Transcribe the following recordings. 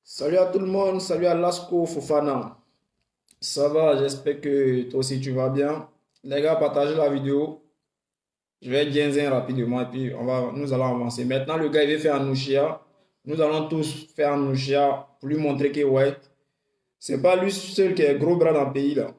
Salut à tout le monde, salut à Lasco Fofana. Ça va, j'espère que toi aussi tu vas bien. Les gars, partagez la vidéo. Je vais bien rapidement et puis nous allons avancer. Maintenant, le gars il veut faire un Nushia. Nous allons tous faire un Nushia pour lui montrer que ouais, c'est pas lui seul qui est gros bras dans le pays là.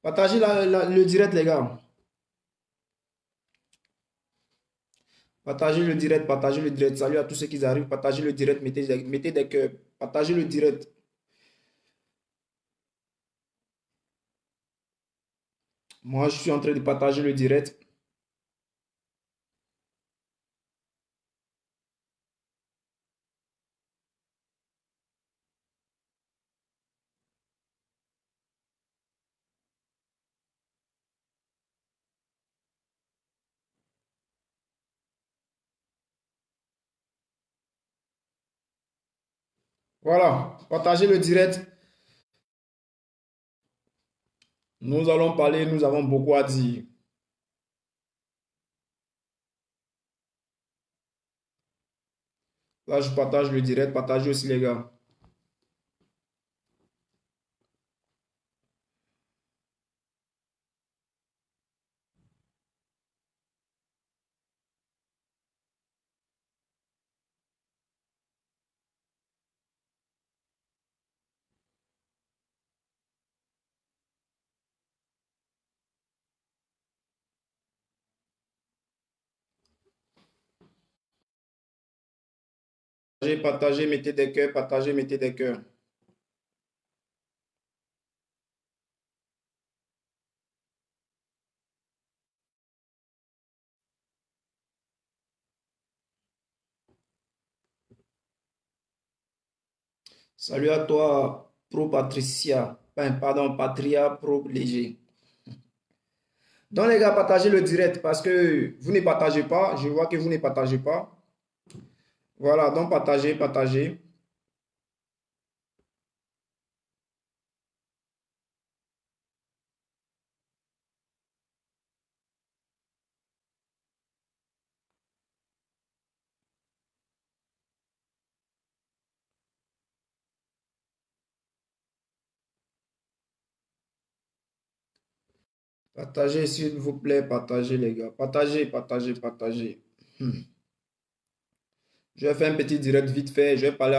Partagez le direct, les gars. Partagez le direct, partagez le direct. Salut à tous ceux qui arrivent. Partagez le direct, mettez des cœurs. Partagez le direct. Moi, je suis en train de partager le direct. Voilà, partagez le direct. Nous allons parler, nous avons beaucoup à dire. Là, je partage le direct, partagez aussi les gars. Partagez, partagez, mettez des cœurs, partagez, mettez des cœurs. Salut à toi, Pro Patricia. Pardon, Patria Pro Léger. Donc les gars, partagez le direct parce que vous ne partagez pas. Je vois que vous ne partagez pas. Voilà, donc partagez, partagez. Partagez, s'il vous plaît, partagez les gars. Partagez, partagez, partagez. Je vais faire un petit direct vite fait. Je vais parler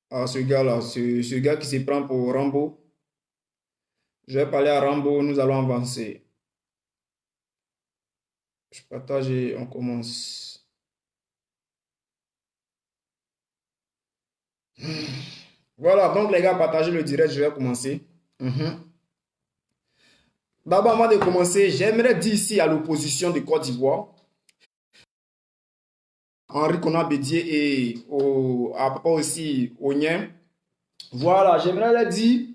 à ce gars-là, ce gars qui se prend pour Rambo. Je vais parler à Rambo, nous allons avancer. Je partage et on commence. Voilà, donc les gars, partagez le direct, je vais commencer. D'abord, avant de commencer, j'aimerais dire ici à l'opposition de Côte d'Ivoire, Henri Konan Bédié et à papa aussi au Nien. Voilà, j'aimerais leur dire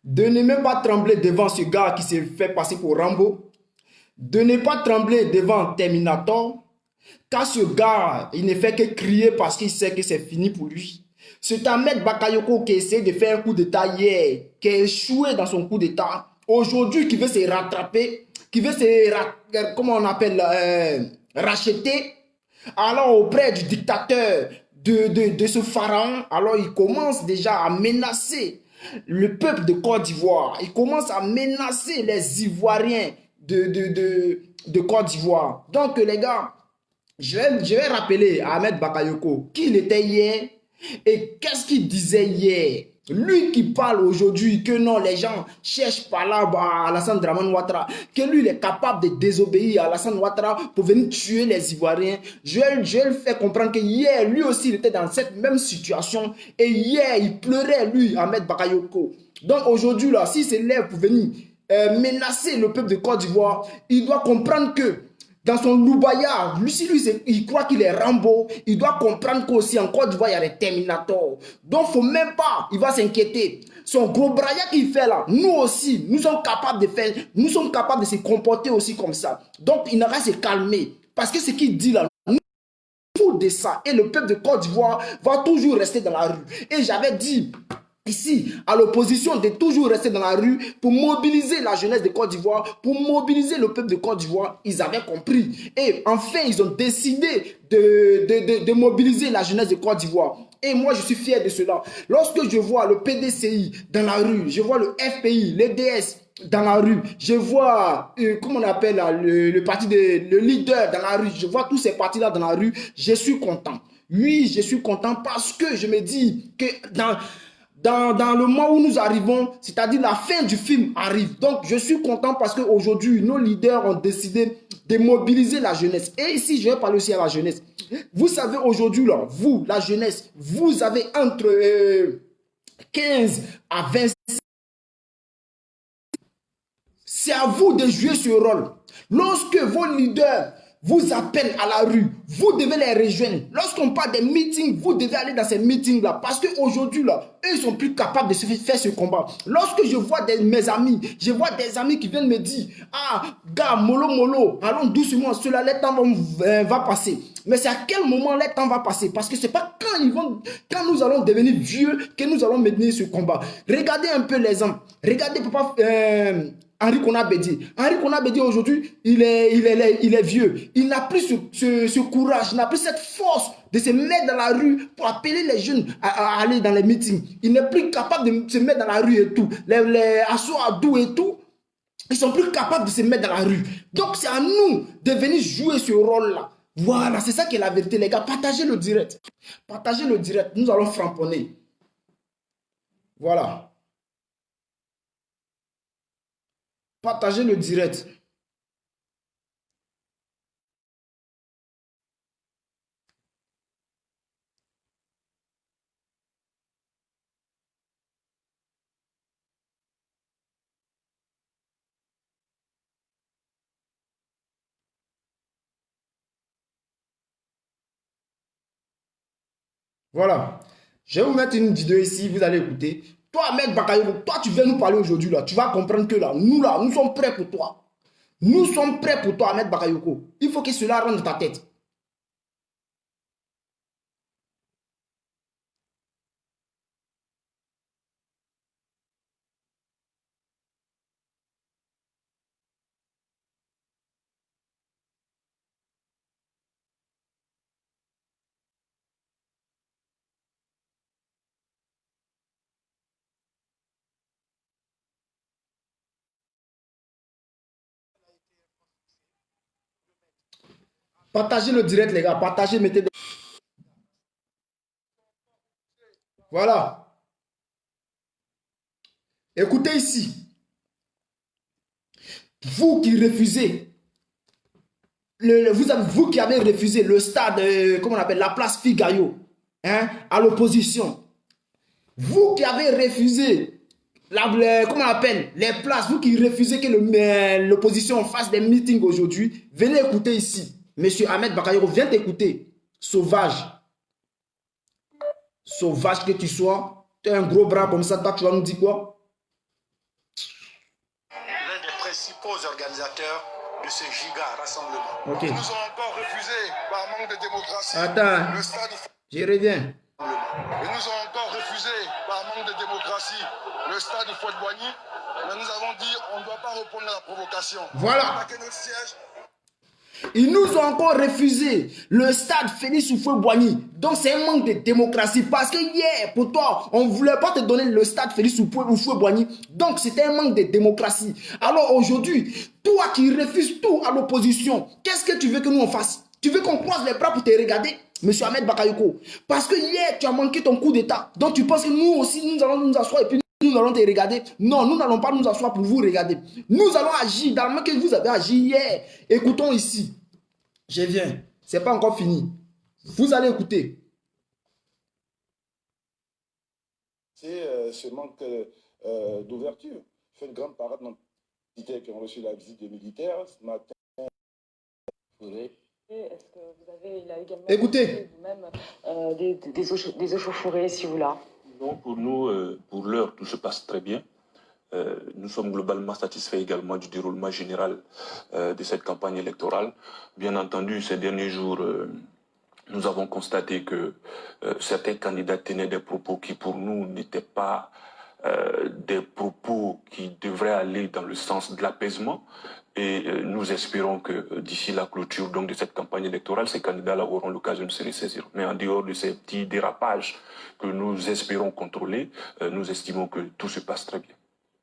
de ne même pas trembler devant ce gars qui s'est fait passer pour Rambo, de ne pas trembler devant Terminator, car ce gars, il ne fait que crier parce qu'il sait que c'est fini pour lui. C'est Ahmed Bakayoko qui essaie de faire un coup d'état hier, qui a échoué dans son coup d'état. Aujourd'hui, qui veut se rattraper, qui veut se, comment on appelle, racheter. Alors auprès du dictateur, de ce pharaon, alors il commence déjà à menacer le peuple de Côte d'Ivoire. Il commence à menacer les Ivoiriens de Côte d'Ivoire. Donc les gars, je vais rappeler à Ahmed Bakayoko qui il était hier et qu'est-ce qu'il disait hier. Lui qui parle aujourd'hui que non, les gens cherchent par là à Alassane Dramane Ouattara, que lui il est capable de désobéir à Alassane Ouattara pour venir tuer les Ivoiriens. Je vais le faire comprendre que hier, lui aussi, il était dans cette même situation. Et hier, il pleurait, lui, Ahmed Bakayoko. Donc aujourd'hui, là, s'il se lève pour venir menacer le peuple de Côte d'Ivoire, il doit comprendre que dans son loubaya, lui, il croit qu'il est Rambo, il doit comprendre qu'aussi en Côte d'Ivoire, il y a des Terminators. Donc, il ne faut même pas, il va s'inquiéter. Son gros braillard qu'il fait là, nous aussi, nous sommes capables de faire, nous sommes capables de se comporter aussi comme ça. Donc, il n'a qu'à se calmer. Parce que ce qu'il dit là, nous, de ça. Et le peuple de Côte d'Ivoire va toujours rester dans la rue. Et j'avais dit ici, à l'opposition, de toujours rester dans la rue pour mobiliser la jeunesse de Côte d'Ivoire, pour mobiliser le peuple de Côte d'Ivoire. Ils avaient compris. Et enfin, ils ont décidé de mobiliser la jeunesse de Côte d'Ivoire. Et moi, je suis fier de cela. Lorsque je vois le PDCI dans la rue, je vois le FPI, l'EDS dans la rue, je vois, comment on appelle là, le parti le leader dans la rue, je vois tous ces partis-là dans la rue, je suis content. Oui, je suis content parce que je me dis que dans le mois où nous arrivons, c'est-à-dire la fin du film arrive. Donc, je suis content parce qu'aujourd'hui, nos leaders ont décidé de mobiliser la jeunesse. Et ici, je vais parler aussi à la jeunesse. Vous savez, aujourd'hui, là, vous, la jeunesse, vous avez entre 15 à 26. C'est à vous de jouer ce rôle. Lorsque vos leaders vous appellent à la rue, vous devez les rejoindre. Lorsqu'on parle des meetings, vous devez aller dans ces meetings-là. Parce qu'aujourd'hui, là, eux, ils sont plus capables de faire ce combat. Lorsque je vois mes amis, je vois des amis qui viennent me dire, ah, gars, mollo, allons doucement, cela, le temps va passer. Mais c'est à quel moment le temps va passer? Parce que ce n'est pas quand nous allons devenir vieux que nous allons mener ce combat. Regardez un peu les hommes. Regardez, papa, Henri Konabedi. Henri Konabedi aujourd'hui, il est vieux. Il n'a plus ce courage, il n'a plus cette force de se mettre dans la rue pour appeler les jeunes à aller dans les meetings. Il n'est plus capable de se mettre dans la rue et tout. Les Assou Adou et tout, ils sont plus capables de se mettre dans la rue. Donc c'est à nous de venir jouer ce rôle-là. Voilà, c'est ça qui est la vérité, les gars. Partagez le direct. Partagez le direct. Nous allons framponner. Voilà. Partagez le direct. Voilà. Je vais vous mettre une vidéo ici, vous allez écouter. Toi, Ahmed Bakayoko, toi, tu viens nous parler aujourd'hui, là. Tu vas comprendre que là, nous sommes prêts pour toi. Nous sommes prêts pour toi, Ahmed Bakayoko. Il faut que cela rentre dans ta tête. Partagez le direct, les gars. Partagez, mettez des... Voilà. Écoutez ici. Vous qui refusez, vous qui avez refusé le stade, comment on appelle, la place Figayo, hein, à l'opposition. Vous qui avez refusé, comment on appelle, les places, vous qui refusez que l'opposition fasse des meetings aujourd'hui, venez écouter ici. Monsieur Ahmed Bakayoko, viens t'écouter. Sauvage. Sauvage que tu sois. Tu as un gros bras comme ça, toi tu vas nous dire quoi? L'un des principaux organisateurs de ce giga rassemblement. Okay. Ils nous ont encore refusé par manque de démocratie. Attends, le stade... je reviens. Ils nous ont encore refusé par manque de démocratie le stade du Fouet-Boigny. Mais nous avons dit on ne doit pas répondre à la provocation. Voilà. Ils nous ont encore refusé le stade Félix Houphouët-Boigny. Donc c'est un manque de démocratie. Parce que hier, pour toi, on ne voulait pas te donner le stade Félix Houphouët-Boigny. Donc c'était un manque de démocratie. Alors aujourd'hui, toi qui refuses tout à l'opposition, qu'est-ce que tu veux que nous on fasse? Tu veux qu'on croise les bras pour te regarder? Monsieur Ahmed Bakayoko. Parce que hier, tu as manqué ton coup d'état. Donc tu penses que nous aussi, nous allons nous asseoir et puis nous allons te regarder. Non, nous n'allons pas nous asseoir pour vous regarder. Nous allons agir dans le même que vous avez agi hier. Écoutons ici. Je viens. Ce n'est pas encore fini. Vous allez écouter. C'est ce manque d'ouverture. Fait une grande parade dans les militaires qui ont reçu la visite des militaires ce matin. Est-ce que vous avez également écoutez vous-même des échauffourées ici ou là? Non, pour nous, pour l'heure, tout se passe très bien. Nous sommes globalement satisfaits également du déroulement général de cette campagne électorale. Bien entendu, ces derniers jours, nous avons constaté que certains candidats tenaient des propos qui, pour nous, n'étaient pas des propos qui devraient aller dans le sens de l'apaisement. Et nous espérons que d'ici la clôture donc, de cette campagne électorale, ces candidats-là auront l'occasion de se ressaisir. Mais en dehors de ces petits dérapages que nous espérons contrôler, nous estimons que tout se passe très bien.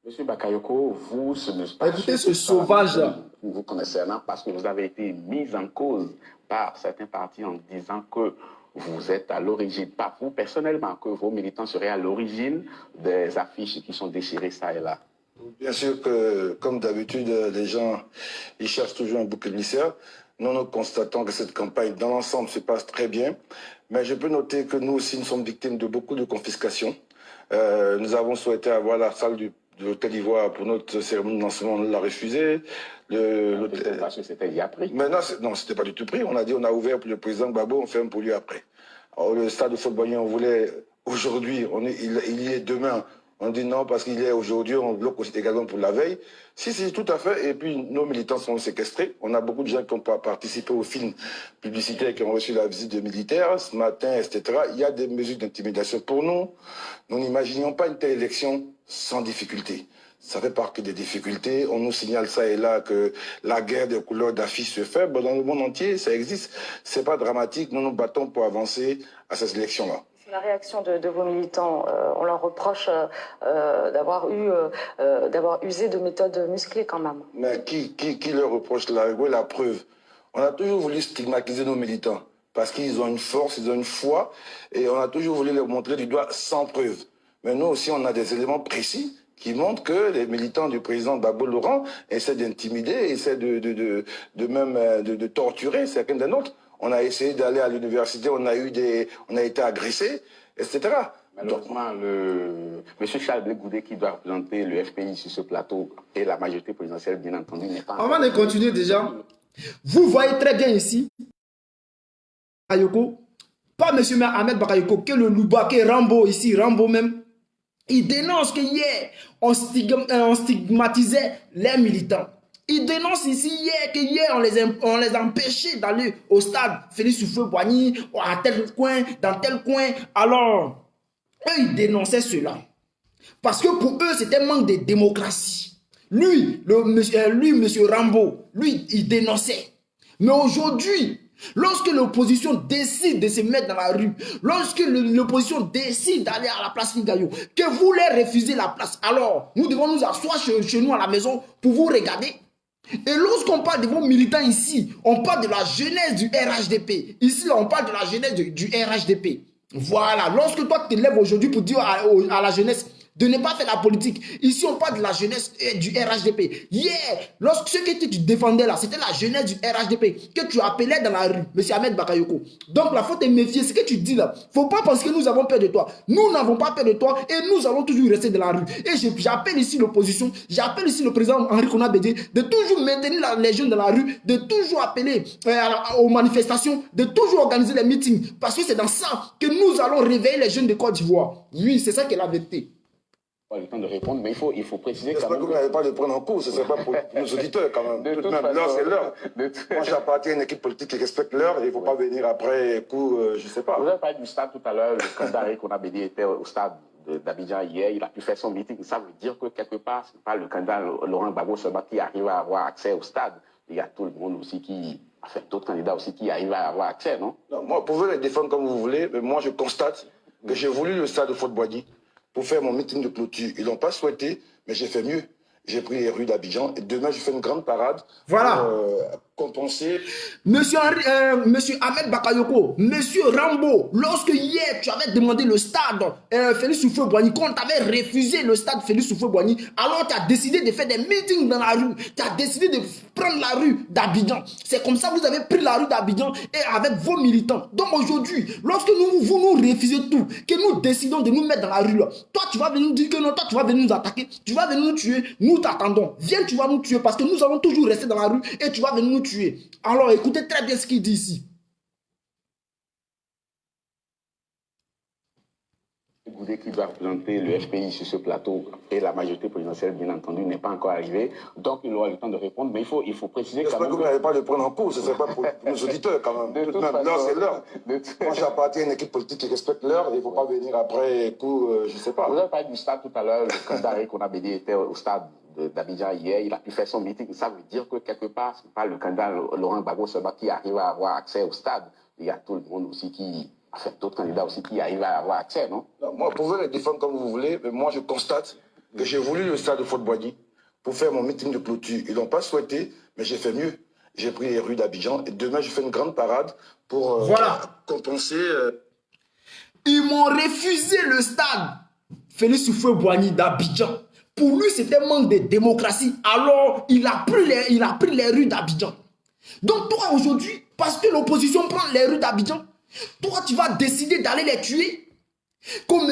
Monsieur Bakayoko, vous, ce n'est pas écoutez ce sauvage-là. Vous concernant parce que vous avez été mis en cause par certains partis en disant que vous êtes à l'origine, pas vous personnellement, que vos militants seraient à l'origine des affiches qui sont déchirées ça et là. Bien sûr que, comme d'habitude, les gens ils cherchent toujours un bouc émissaire. Nous constatons que cette campagne, dans l'ensemble, se passe très bien. Mais je peux noter que nous aussi, nous sommes victimes de beaucoup de confiscations. Nous avons souhaité avoir la salle de l'Hôtel Ivoire pour notre cérémonie de lancement, on l'a refusé. Parce que c'était déjà pris. Mais non, c'était pas du tout pris. On a dit on a ouvert pour le président Gbagbo, on ferme pour lui après. Alors, le stade de Fort-Boigny, on voulait aujourd'hui, il y est demain. On dit non parce qu'il est aujourd'hui, on bloque aussi également pour la veille. Si, tout à fait. Et puis nos militants sont séquestrés. On a beaucoup de gens qui ont participé au film publicitaire, qui ont reçu la visite de militaires ce matin, etc. Il y a des mesures d'intimidation pour nous. Nous n'imaginions pas une telle élection sans difficulté. Ça fait partie des difficultés. On nous signale ça et là que la guerre des couleurs d'affiches se fait. Dans le monde entier, ça existe. C'est pas dramatique. Nous nous battons pour avancer à cette élection-là. La réaction de vos militants, on leur reproche d'avoir usé de méthodes musclées quand même. Mais qui leur reproche la preuve? On a toujours voulu stigmatiser nos militants parce qu'ils ont une force, ils ont une foi et on a toujours voulu leur montrer du doigt sans preuve. Mais nous aussi, on a des éléments précis qui montrent que les militants du président Gbagbo Laurent essaient d'intimider, essaient de torturer certains des nôtres. On a essayé d'aller à l'université, on a été agressés, etc. Malheureusement, M. Charles Blé Goudé, qui doit représenter le FPI sur ce plateau, et la majorité présidentielle, bien entendu, n'est pas... Avant de continuer déjà, vous voyez très bien ici, Bakayoko, pas M. Ahmed Bakayoko, que le Louba, que Rambo ici, Rambo même, il dénonce que hier, on stigmatisait les militants. Il dénonce ici hier que hier, on les empêchait d'aller au stade Félix Houphouët-Boigny, à tel coin, dans tel coin. Alors, eux, ils dénonçaient cela. Parce que pour eux, c'était un manque de démocratie. Lui, monsieur Rambo, lui, il dénonçait. Mais aujourd'hui, lorsque l'opposition décide de se mettre dans la rue, lorsque l'opposition décide d'aller à la place Figayo, que vous leur refusez la place, alors nous devons nous asseoir chez nous à la maison pour vous regarder. Et lorsqu'on parle de vos militants ici, on parle de la jeunesse du RHDP. Ici, on parle de la jeunesse du RHDP. Voilà, lorsque toi tu te lèves aujourd'hui pour dire à la jeunesse de ne pas faire la politique. Ici, on parle de la jeunesse du RHDP. Hier, lorsque ce que tu défendais là, c'était la jeunesse du RHDP que tu appelais dans la rue, M. Ahmed Bakayoko. Donc, la faute est méfier. Ce que tu dis là, faut pas penser que nous avons peur de toi. Nous n'avons pas peur de toi et nous allons toujours rester dans la rue. Et j'appelle ici l'opposition, j'appelle ici le président Henri Konan Bédié de toujours maintenir les jeunes dans la rue, de toujours appeler aux manifestations, de toujours organiser les meetings. Parce que c'est dans ça que nous allons réveiller les jeunes de Côte d'Ivoire. Oui, c'est ça qui est la vérité. Pas le temps de répondre, mais il faut préciser quand même. J'espère que vous n'allez pas le prendre en cours, ce ne serait pas pour nos auditeurs quand même. L'heure, c'est l'heure. Moi, j'appartiens à une équipe politique qui respecte l'heure et il ne faut pas venir après coup, je ne sais pas. Vous avez parlé du stade tout à l'heure, le candidat Henri Konan Bédié était au stade d'Abidjan hier, il a pu faire son meeting. Ça veut dire que quelque part, ce n'est pas le candidat Laurent Gbagbo seulement qui arrive à avoir accès au stade. Il y a tout le monde aussi enfin d'autres candidats aussi qui arrivent à avoir accès, non? Non, moi, vous pouvez les défendre comme vous voulez, mais moi, je constate que j'ai voulu le stade de Houphouët-Boigny pour faire mon meeting de clôture. Ils ne l'ont pas souhaité, mais j'ai fait mieux. J'ai pris les rues d'Abidjan et demain, je fais une grande parade. Voilà. compenser. Monsieur Ahmed Bakayoko, Monsieur Rambo, lorsque hier tu avais demandé le stade Félix Houphouët-Boigny, quand tu avais refusé le stade Félix Houphouët-Boigny, alors tu as décidé de faire des meetings dans la rue, tu as décidé de prendre la rue d'Abidjan. C'est comme ça que vous avez pris la rue d'Abidjan et avec vos militants. Donc aujourd'hui, lorsque vous nous refusez tout, que nous décidons de nous mettre dans la rue là, toi tu vas venir nous dire que non, toi tu vas venir nous attaquer, tu vas venir nous tuer, nous t'attendons. Viens, tu vas nous tuer parce que nous allons toujours rester dans la rue et tu vas venir nous tuer. Alors écoutez très bien ce qu'il dit ici. Goudé qui doit représenter le FPI sur ce plateau et la majorité présidentielle, bien entendu, n'est pas encore arrivé. Donc, il aura le temps de répondre. Mais il faut préciser quand même... que vous n'allez pas le prendre en cours, ce ne serait pas pour nos auditeurs quand même. L'heure, c'est l'heure. Moi, j'appartiens à une équipe politique qui respecte l'heure. Il ne faut pas venir après coup, je ne sais pas. Vous avez parlé du stade tout à l'heure. Le candidat Eric Onabedi était au stade d'Abidjan hier. Il a pu faire son meeting. Ça veut dire que quelque part, ce n'est pas le candidat Laurent Gbagbo seulement qui arrive à avoir accès au stade. Il y a tout le monde aussi qui... Enfin, d'autres candidats aussi qui arrivent à avoir accès, non? Moi, vous pouvez les défendre comme vous voulez, mais moi, je constate que j'ai voulu le stade de Houphouët-Boigny pour faire mon meeting de clôture. Ils n'ont pas souhaité, mais j'ai fait mieux. J'ai pris les rues d'Abidjan et demain, je fais une grande parade pour compenser. Ils m'ont refusé le stade Félix Houphouët-Boigny d'Abidjan. Pour lui, c'était un manque de démocratie. Alors, il a pris les rues d'Abidjan. Donc, toi, aujourd'hui, parce que l'opposition prend les rues d'Abidjan, toi, tu vas décider d'aller les tuer comme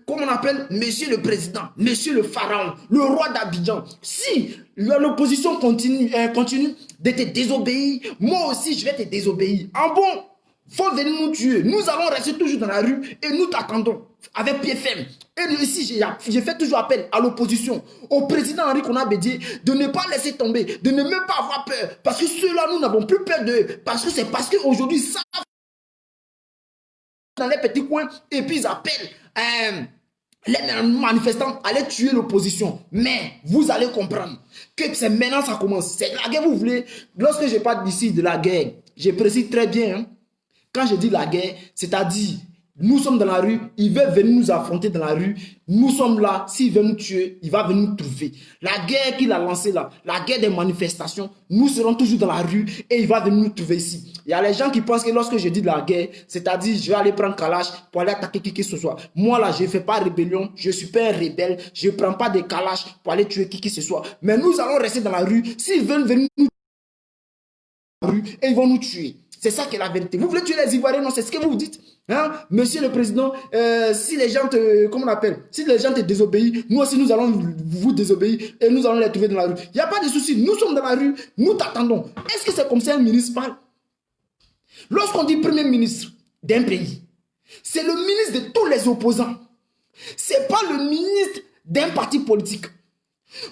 on appelle monsieur le président, monsieur le pharaon, le roi d'Abidjan. Si l'opposition continue de te désobéir, moi aussi, je vais te désobéir. En bon, faut venir nous tuer. Nous allons rester toujours dans la rue et nous t'attendons avec pied ferme. Et ici, j'ai fait toujours appel à l'opposition, au président Henri Konabédié, de ne pas laisser tomber, de ne même pas avoir peur. Parce que ceux-là, nous n'avons plus peur d'eux. Parce que c'est parce qu'aujourd'hui, ça dans les petits coins et puis ils appellent les manifestants à aller tuer l'opposition. Mais vous allez comprendre que c'est maintenant ça commence. C'est la guerre, vous voulez. Lorsque je parle d'ici de la guerre, je précise très bien. Hein, quand je dis la guerre, c'est-à-dire nous sommes dans la rue, il veut venir nous affronter dans la rue. Nous sommes là, s'il veut nous tuer, il va venir nous trouver. La guerre qu'il a lancée là, la guerre des manifestations, nous serons toujours dans la rue et il va venir nous trouver ici. Il y a les gens qui pensent que lorsque je dis de la guerre, c'est-à-dire je vais aller prendre Kalash pour aller attaquer qui que ce soit. Moi là, je ne fais pas rébellion, je ne suis pas un rebelle, je ne prends pas de Kalash pour aller tuer qui que ce soit. Mais nous allons rester dans la rue, s'ils veulent venir nous rue et ils vont nous tuer. C'est ça qui est la vérité. Vous voulez tuer les Ivoiriens, non, c'est ce que vous dites. Hein? Monsieur le Président, si les gens te, comment on appelle, si les gens te désobéissent, nous aussi nous allons vous désobéir et nous allons les trouver dans la rue. Il n'y a pas de souci, nous sommes dans la rue, nous t'attendons. Est-ce que c'est comme ça un ministre parle? Lorsqu'on dit premier ministre d'un pays, c'est le ministre de tous les opposants. Ce n'est pas le ministre d'un parti politique.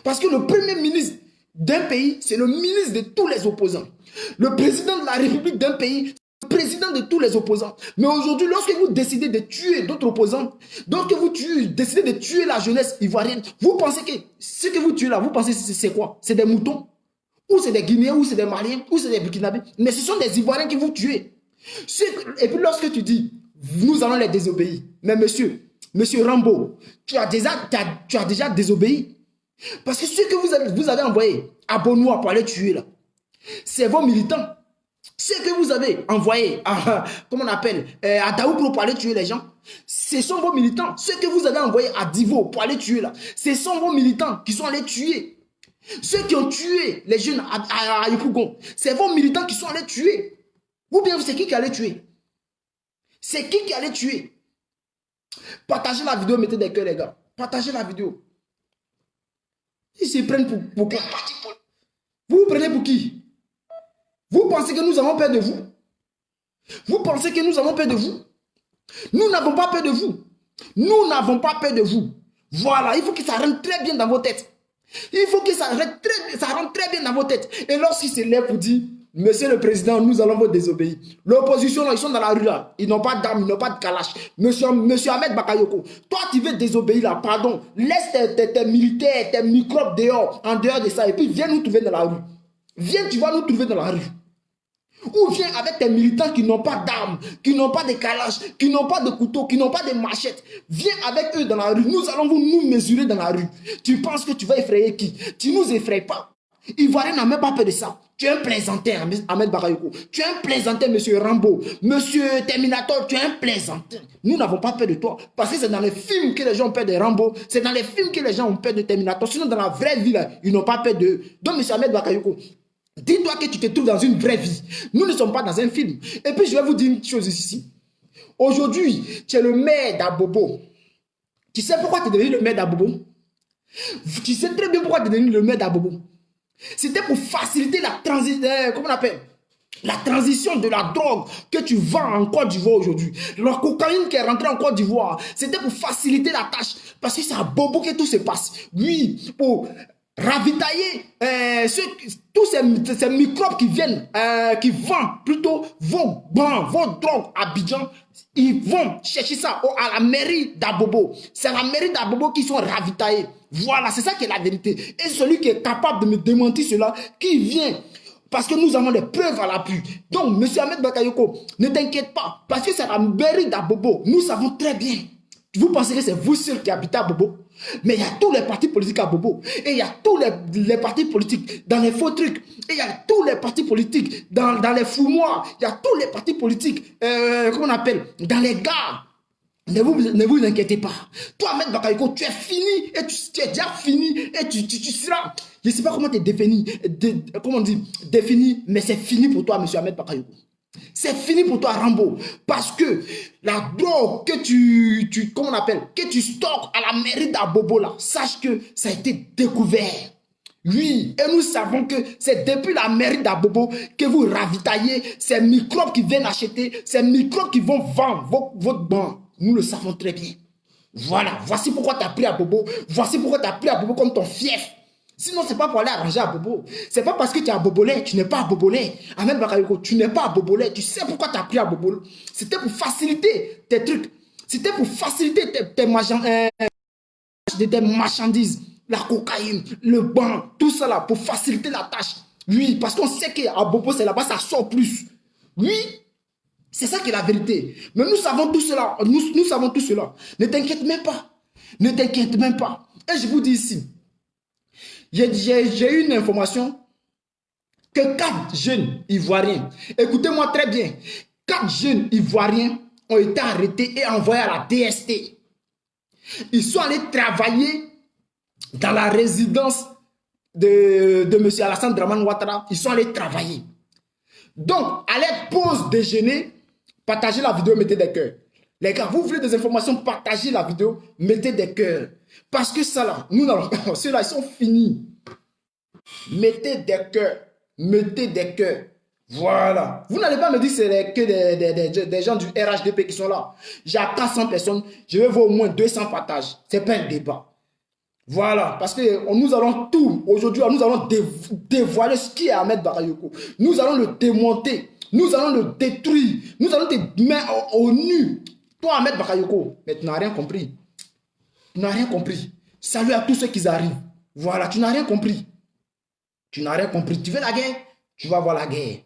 Parce que le premier ministre d'un pays, c'est le ministre de tous les opposants. Le président de la République d'un pays, c'est le président de tous les opposants. Mais aujourd'hui, lorsque vous décidez de tuer d'autres opposants, lorsque vous décidez de tuer la jeunesse ivoirienne, vous pensez que ce que vous tuez là, vous pensez que c'est quoi? C'est des moutons? Ou c'est des Guinéens, ou c'est des Maliens, ou c'est des Burkinabés. Mais ce sont des Ivoiriens qui vous tuez. Et puis lorsque tu dis, nous allons les désobéir. Mais monsieur Rambo, tu as déjà désobéi. Parce que ce que vous avez envoyé à Bonoua pour aller tuer là, c'est vos militants. Ce que vous avez envoyé à, comment on appelle, à Daoukro pour aller tuer les gens, ce sont vos militants. Ce que vous avez envoyé à Divo pour aller tuer là, ce sont vos militants qui sont allés tuer. Ceux qui ont tué les jeunes à Yopougon, c'est vos militants qui sont allés tuer. Ou bien c'est qui allait tuer? C'est qui allait tuer? Partagez la vidéo, mettez des cœurs les gars. Partagez la vidéo. Ils se prennent pour quoi? Vous vous prenez pour qui? Vous pensez que nous avons peur de vous? Vous pensez que nous avons peur de vous? Nous n'avons pas peur de vous. Nous n'avons pas peur de vous. Voilà, il faut que ça rentre très bien dans vos têtes. Il faut que ça rentre très bien dans vos têtes. Et lorsqu'ils se lèvent pour dire, monsieur le président, nous allons vous désobéir. L'opposition, ils sont dans la rue là. Ils n'ont pas d'armes, ils n'ont pas de kalash. Monsieur Ahmed Bakayoko, toi tu veux désobéir là, pardon. Laisse tes militaires, tes microbes dehors, en dehors de ça. Et puis viens nous trouver dans la rue. Viens, tu vas nous trouver dans la rue. Ou viens avec tes militants qui n'ont pas d'armes, qui n'ont pas de kalash, qui n'ont pas de couteau, qui n'ont pas de machette. Viens avec eux dans la rue. Nous allons nous mesurer dans la rue. Tu penses que tu vas effrayer qui? Tu ne nous effraies pas. Ivoirien n'a même pas peur de ça. Tu es un plaisantin, Ahmed Bakayoko. Tu es un plaisantin, monsieur Rambo. Monsieur Terminator, tu es un plaisantin. Nous n'avons pas peur de toi. Parce que c'est dans les films que les gens ont peur de Rambo. C'est dans les films que les gens ont peur de Terminator. Sinon, dans la vraie vie, là, ils n'ont pas peur d'eux. Donc, monsieur Ahmed Bakayoko, dis-toi que tu te trouves dans une vraie vie. Nous ne sommes pas dans un film. Et puis, je vais vous dire une chose ici. Aujourd'hui, tu es le maire d'Abobo. Tu sais pourquoi tu es devenu le maire d'Abobo? Tu sais très bien pourquoi tu es devenu le maire d'Abobo. C'était pour faciliter la transition, comment on appelle? La transition de la drogue que tu vends en Côte d'Ivoire aujourd'hui. La cocaïne qui est rentrée en Côte d'Ivoire, c'était pour faciliter la tâche. Parce que c'est à Bobo que tout se passe. Oui, pour ravitailler tous ces microbes qui viennent, qui vendent plutôt vos drogues à Abidjan. Ils vont chercher ça à la mairie d'Abobo. C'est à la mairie d'Abobo qui sont ravitaillés. Voilà, c'est ça qui est la vérité. Et celui qui est capable de me démentir cela, qui vient, parce que nous avons des preuves à l'appui. Donc, monsieur Ahmed Bakayoko, ne t'inquiète pas, parce que c'est la mairie d'Abobo. Nous savons très bien. Vous pensez que c'est vous seul qui habitez à Bobo? Mais il y a tous les partis politiques à Bobo. Et il y a tous les partis politiques dans les faux trucs. Et il y a tous les partis politiques dans les foumoirs. Il y a tous les partis politiques, comment on appelle, dans les gares. Ne vous inquiétez pas. Toi, Ahmed Bakayoko, tu es fini. Et tu es déjà fini. Et tu seras... Je ne sais pas comment tu es défini. Comment on dit? Défini. Mais c'est fini pour toi, monsieur Ahmed Bakayoko. C'est fini pour toi, Rambo. Parce que la drogue que comment on appelle, que tu stockes à la mairie d'Abobo, là, sache que ça a été découvert. Oui, et nous savons que c'est depuis la mairie d'Abobo que vous ravitaillez ces microbes qui viennent acheter, ces microbes qui vont vendre votre banque. Nous le savons très bien. Voilà, voici pourquoi tu as pris Abobo. Voici pourquoi tu as pris Abobo comme ton fief. Sinon, ce n'est pas pour aller arranger à Bobo. Ce n'est pas parce que tu es à Bobolais, tu n'es pas à Bobolais. Ahmed Bakayoko, tu n'es pas à Bobolais. Tu sais pourquoi tu as pris à Bobo. C'était pour faciliter tes trucs. C'était pour faciliter tes marchandises. La cocaïne, le banc, tout ça là, pour faciliter la tâche. Oui, parce qu'on sait qu'à Bobo, c'est là-bas, ça sort plus. Oui, c'est ça qui est la vérité. Mais nous savons tout cela. Nous savons tout cela. Ne t'inquiète même pas. Ne t'inquiète même pas. Et je vous dis ici, j'ai eu une information que 4 jeunes Ivoiriens, écoutez-moi très bien, 4 jeunes Ivoiriens ont été arrêtés et envoyés à la DST. Ils sont allés travailler dans la résidence de M. Alassane Dramane Ouattara. Ils sont allés travailler. Donc, à leur pause déjeuner, partagez la vidéo, mettez des cœurs. Les gars, vous voulez des informations, partagez la vidéo, mettez des cœurs. Parce que ça là, ceux-là, ils sont finis. Mettez des cœurs. Mettez des cœurs. Voilà. Vous n'allez pas me dire que c'est que des gens du RHDP qui sont là. J'ai 400 personnes, je vais voir au moins 200 partages. Ce n'est pas un débat. Voilà. Parce que nous allons tout, aujourd'hui, nous allons dévoiler ce qui est Ahmed Bakayoko. Nous allons le démonter. Nous allons le détruire. Nous allons te mettre au nu. Toi, Ahmed Bakayoko, mais tu n'as rien compris. Tu n'as rien compris. Salut à tous ceux qui arrivent. Voilà, tu n'as rien compris. Tu n'as rien compris. Tu veux la guerre? Tu vas voir la guerre.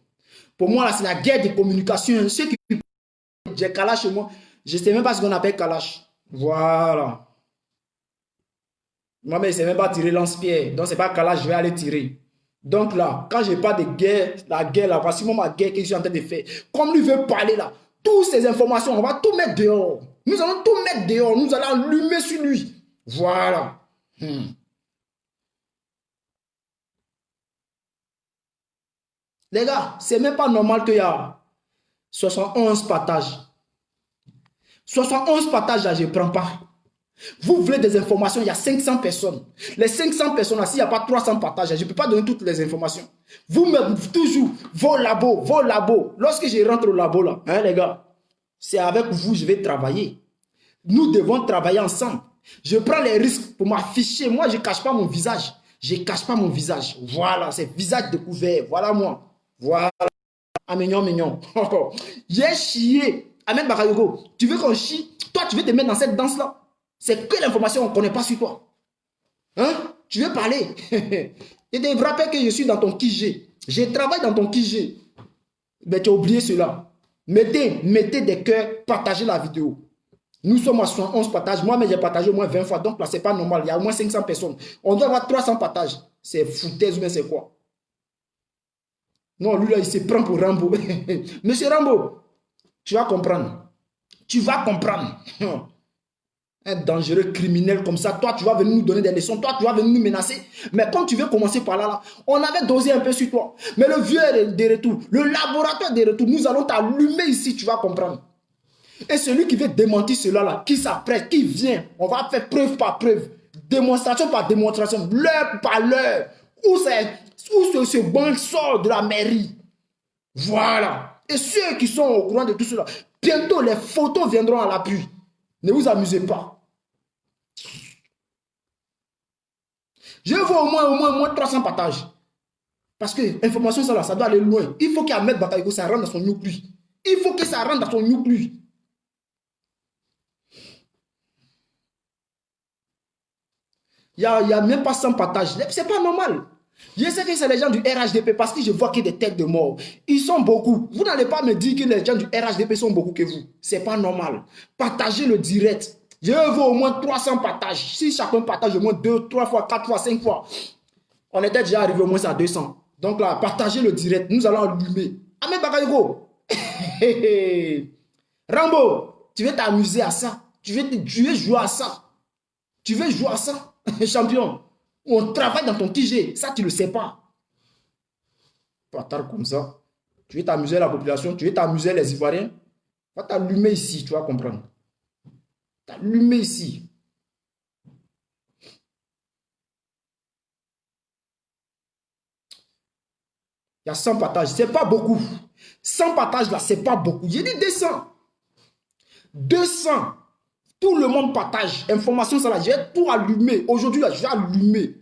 Pour moi, là, c'est la guerre de communication. Ceux qui... J'ai Kalash chez moi. Je ne sais même pas ce qu'on appelle Kalash. Voilà. Moi, mais je ne sais même pas tirer lance-pierre. Donc, ce n'est pas Kalash, je vais aller tirer. Donc là, quand je parle de guerre, la guerre là, voici moi ma guerre que je suis en train de faire. Comme lui veut parler là, toutes ces informations, on va tout mettre dehors. Nous allons tout mettre dehors. Nous allons allumer sur lui. Voilà. Les gars, c'est même pas normal qu'il y a 71 partages. 71 partages là, je ne prends pas. Vous voulez des informations, il y a 500 personnes. Les 500 personnes là, s'il n'y a pas 300 partages, je ne peux pas donner toutes les informations. Vous me toujours, vos labos. Lorsque je rentre au labo là, hein, les gars, c'est avec vous que je vais travailler. Nous devons travailler ensemble. Je prends les risques pour m'afficher. Moi, je ne cache pas mon visage. Je ne cache pas mon visage. Voilà, c'est visage découvert. Voilà moi. Voilà. Ah, mignon. J'ai chié. Ahmed Bakayoko, tu veux qu'on chie? Toi, tu veux te mettre dans cette danse-là? C'est que l'information qu'on ne connaît pas sur toi. Hein? Tu veux parler? Je te rappelle que je suis dans ton QG. Je travaille dans ton QG. Mais tu as oublié cela. Mettez des cœurs, partagez la vidéo. Nous sommes à 71 partages. Moi, mais j'ai partagé au moins 20 fois. Donc là, ce n'est pas normal. Il y a au moins 500 personnes. On doit avoir 300 partages. C'est foutaise ou bien c'est quoi? Non, lui là, il se prend pour Rambo. Monsieur Rambo, tu vas comprendre. Tu vas comprendre. Un dangereux criminel comme ça, toi, tu vas venir nous donner des leçons, toi, tu vas venir nous menacer. Mais quand tu veux commencer par là, on avait dosé un peu sur toi. Mais le vieux est de retour, le laboratoire est de retour, nous allons t'allumer ici, tu vas comprendre. Et celui qui veut démentir cela, là, qui s'apprête, qui vient, on va faire preuve par preuve, démonstration par démonstration, l'heure par l'heure, où ce banc sort de la mairie. Voilà. Et ceux qui sont au courant de tout cela, bientôt les photos viendront à l'appui. Ne vous amusez pas. Je veux au moins 300 partages. Parce que l'information, ça doit aller loin. Il faut qu'Ahmed Bakayoko, ça rentre dans son nucléaire. Il faut que ça rentre dans son nucléaire. Il n'y a même pas 100 partages. C'est pas normal. Je sais que c'est les gens du RHDP parce que je vois qu'il y a des têtes de mort. Ils sont beaucoup. Vous n'allez pas me dire que les gens du RHDP sont beaucoup que vous. C'est pas normal. Partagez le direct. Je veux au moins 300 partages. Si chacun partage au moins 2, 3 fois, 4 fois, 5 fois, on était déjà arrivé au moins à 200. Donc là, partagez le direct. Nous allons allumer. Ahmed Bakayoko. Rambo, tu veux t'amuser à ça. Tu veux jouer à ça. Tu veux jouer à ça. Champion. On travaille dans ton TG. Ça, tu ne le sais pas. Bâtard comme ça. Tu veux t'amuser la population. Tu veux t'amuser les Ivoiriens. Va t'allumer ici. Tu vas comprendre. T'allumer ici. Il y a 100 partages. Ce n'est pas beaucoup. 100 partages là, ce n'est pas beaucoup. J'ai dit 200. 200. Tout le monde partage. Information, ça là. Je vais tout allumer. Aujourd'hui là, je vais allumer.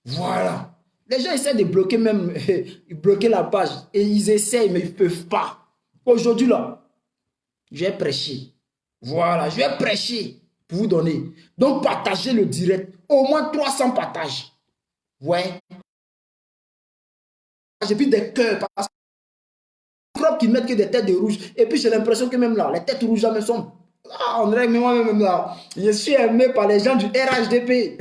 Voilà. Les gens essaient de bloquer même, bloquer la page. Et ils essayent, mais ils ne peuvent pas. Aujourd'hui là, je vais prêcher. Voilà, je vais prêcher pour vous donner. Donc, partagez le direct. Au moins 300 partages. Ouais. J'ai pris des cœurs. Parce que qui mettent que des têtes de rouge. Et puis, j'ai l'impression que même là, les têtes rouges, jamais sont... Ah, on dirait que moi-même là, je suis aimé par les gens du RHDP.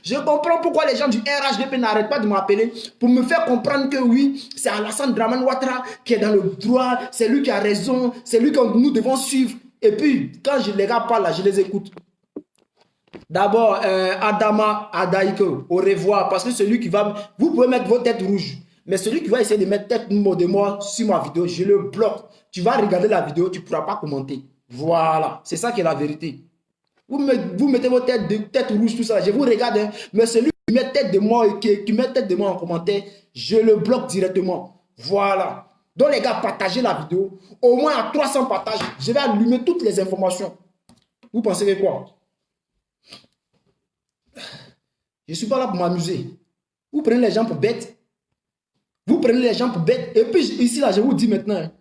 Je comprends pourquoi les gens du RHDP n'arrêtent pas de m'appeler pour me faire comprendre que oui, c'est Alassane Dramane Ouattara qui est dans le droit, c'est lui qui a raison, c'est lui que nous devons suivre. Et puis, quand les gars parlent là, je les écoute. D'abord, Adama Adaïko, au revoir, parce que celui qui va... Vous pouvez mettre vos têtes rouges, mais celui qui va essayer de mettre tête de moi sur ma vidéo, je le bloque. Tu vas regarder la vidéo, tu ne pourras pas commenter. Voilà, c'est ça qui est la vérité. Vous mettez vos têtes rouges, tout ça, je vous regarde, hein, mais celui qui met tête de moi, qui met tête de moi en commentaire, je le bloque directement. Voilà. Donc les gars, partagez la vidéo. Au moins à 300 partages, je vais allumer toutes les informations. Vous pensez que quoi? Je ne suis pas là pour m'amuser. Vous prenez les gens pour bêtes. Vous prenez les gens pour bêtes. Et puis ici, là, je vous dis maintenant, hein,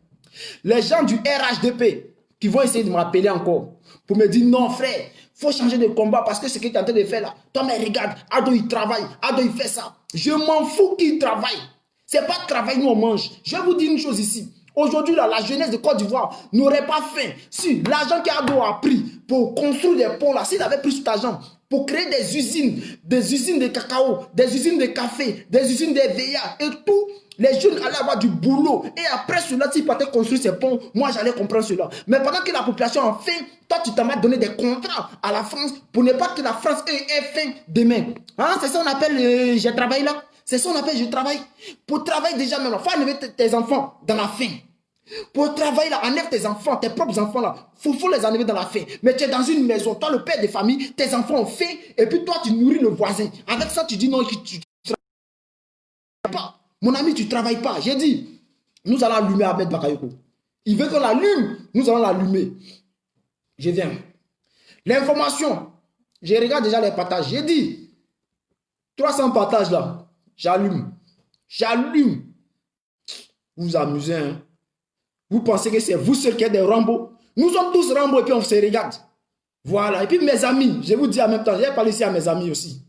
les gens du RHDP qui vont essayer de m'appeler encore pour me dire non frère, il faut changer de combat parce que ce que tu es en train de faire là, toi mais regarde, Ado il travaille, Ado il fait ça. Je m'en fous qu'il travaille. C'est pas de travail, nous on mange. Je vais vous dire une chose ici. Aujourd'hui, là, la jeunesse de Côte d'Ivoire n'aurait pas faim si l'argent qu'Ado a pris pour construire des ponts là, s'il avait pris cet argent pour créer des usines de cacao, des usines de café, des usines de VIA et tout. Les jeunes allaient avoir du boulot. Et après cela, s'ils partaient construire ces ponts, moi j'allais comprendre cela. Mais pendant que la population a faim, toi tu t'en vas donner des contrats à la France pour ne pas que la France ait faim demain. Hein, c'est ça qu'on appelle j'ai travaillé là. C'est ça qu'on appelle je travaille. Pour travailler déjà même, il faut enlever tes enfants dans la faim. Pour travailler là, enlève tes enfants, tes propres enfants là. Faut les enlever dans la faim. Mais tu es dans une maison, toi le père de famille, tes enfants ont faim. Et puis toi tu nourris le voisin. Avec ça tu dis non, tu travailles pas. Mon ami, tu ne travailles pas. J'ai dit, nous allons allumer Ahmed Bakayoko. Il veut qu'on l'allume, nous allons l'allumer. Je viens. L'information, je regarde déjà les partages. J'ai dit, 300 partages là, j'allume. J'allume. Vous vous amusez, hein? Vous pensez que c'est vous seuls qui êtes des Rambo? Nous sommes tous Rambo et puis on se regarde. Voilà. Et puis mes amis, je vous dis en même temps, j'ai parlé ici à mes amis aussi.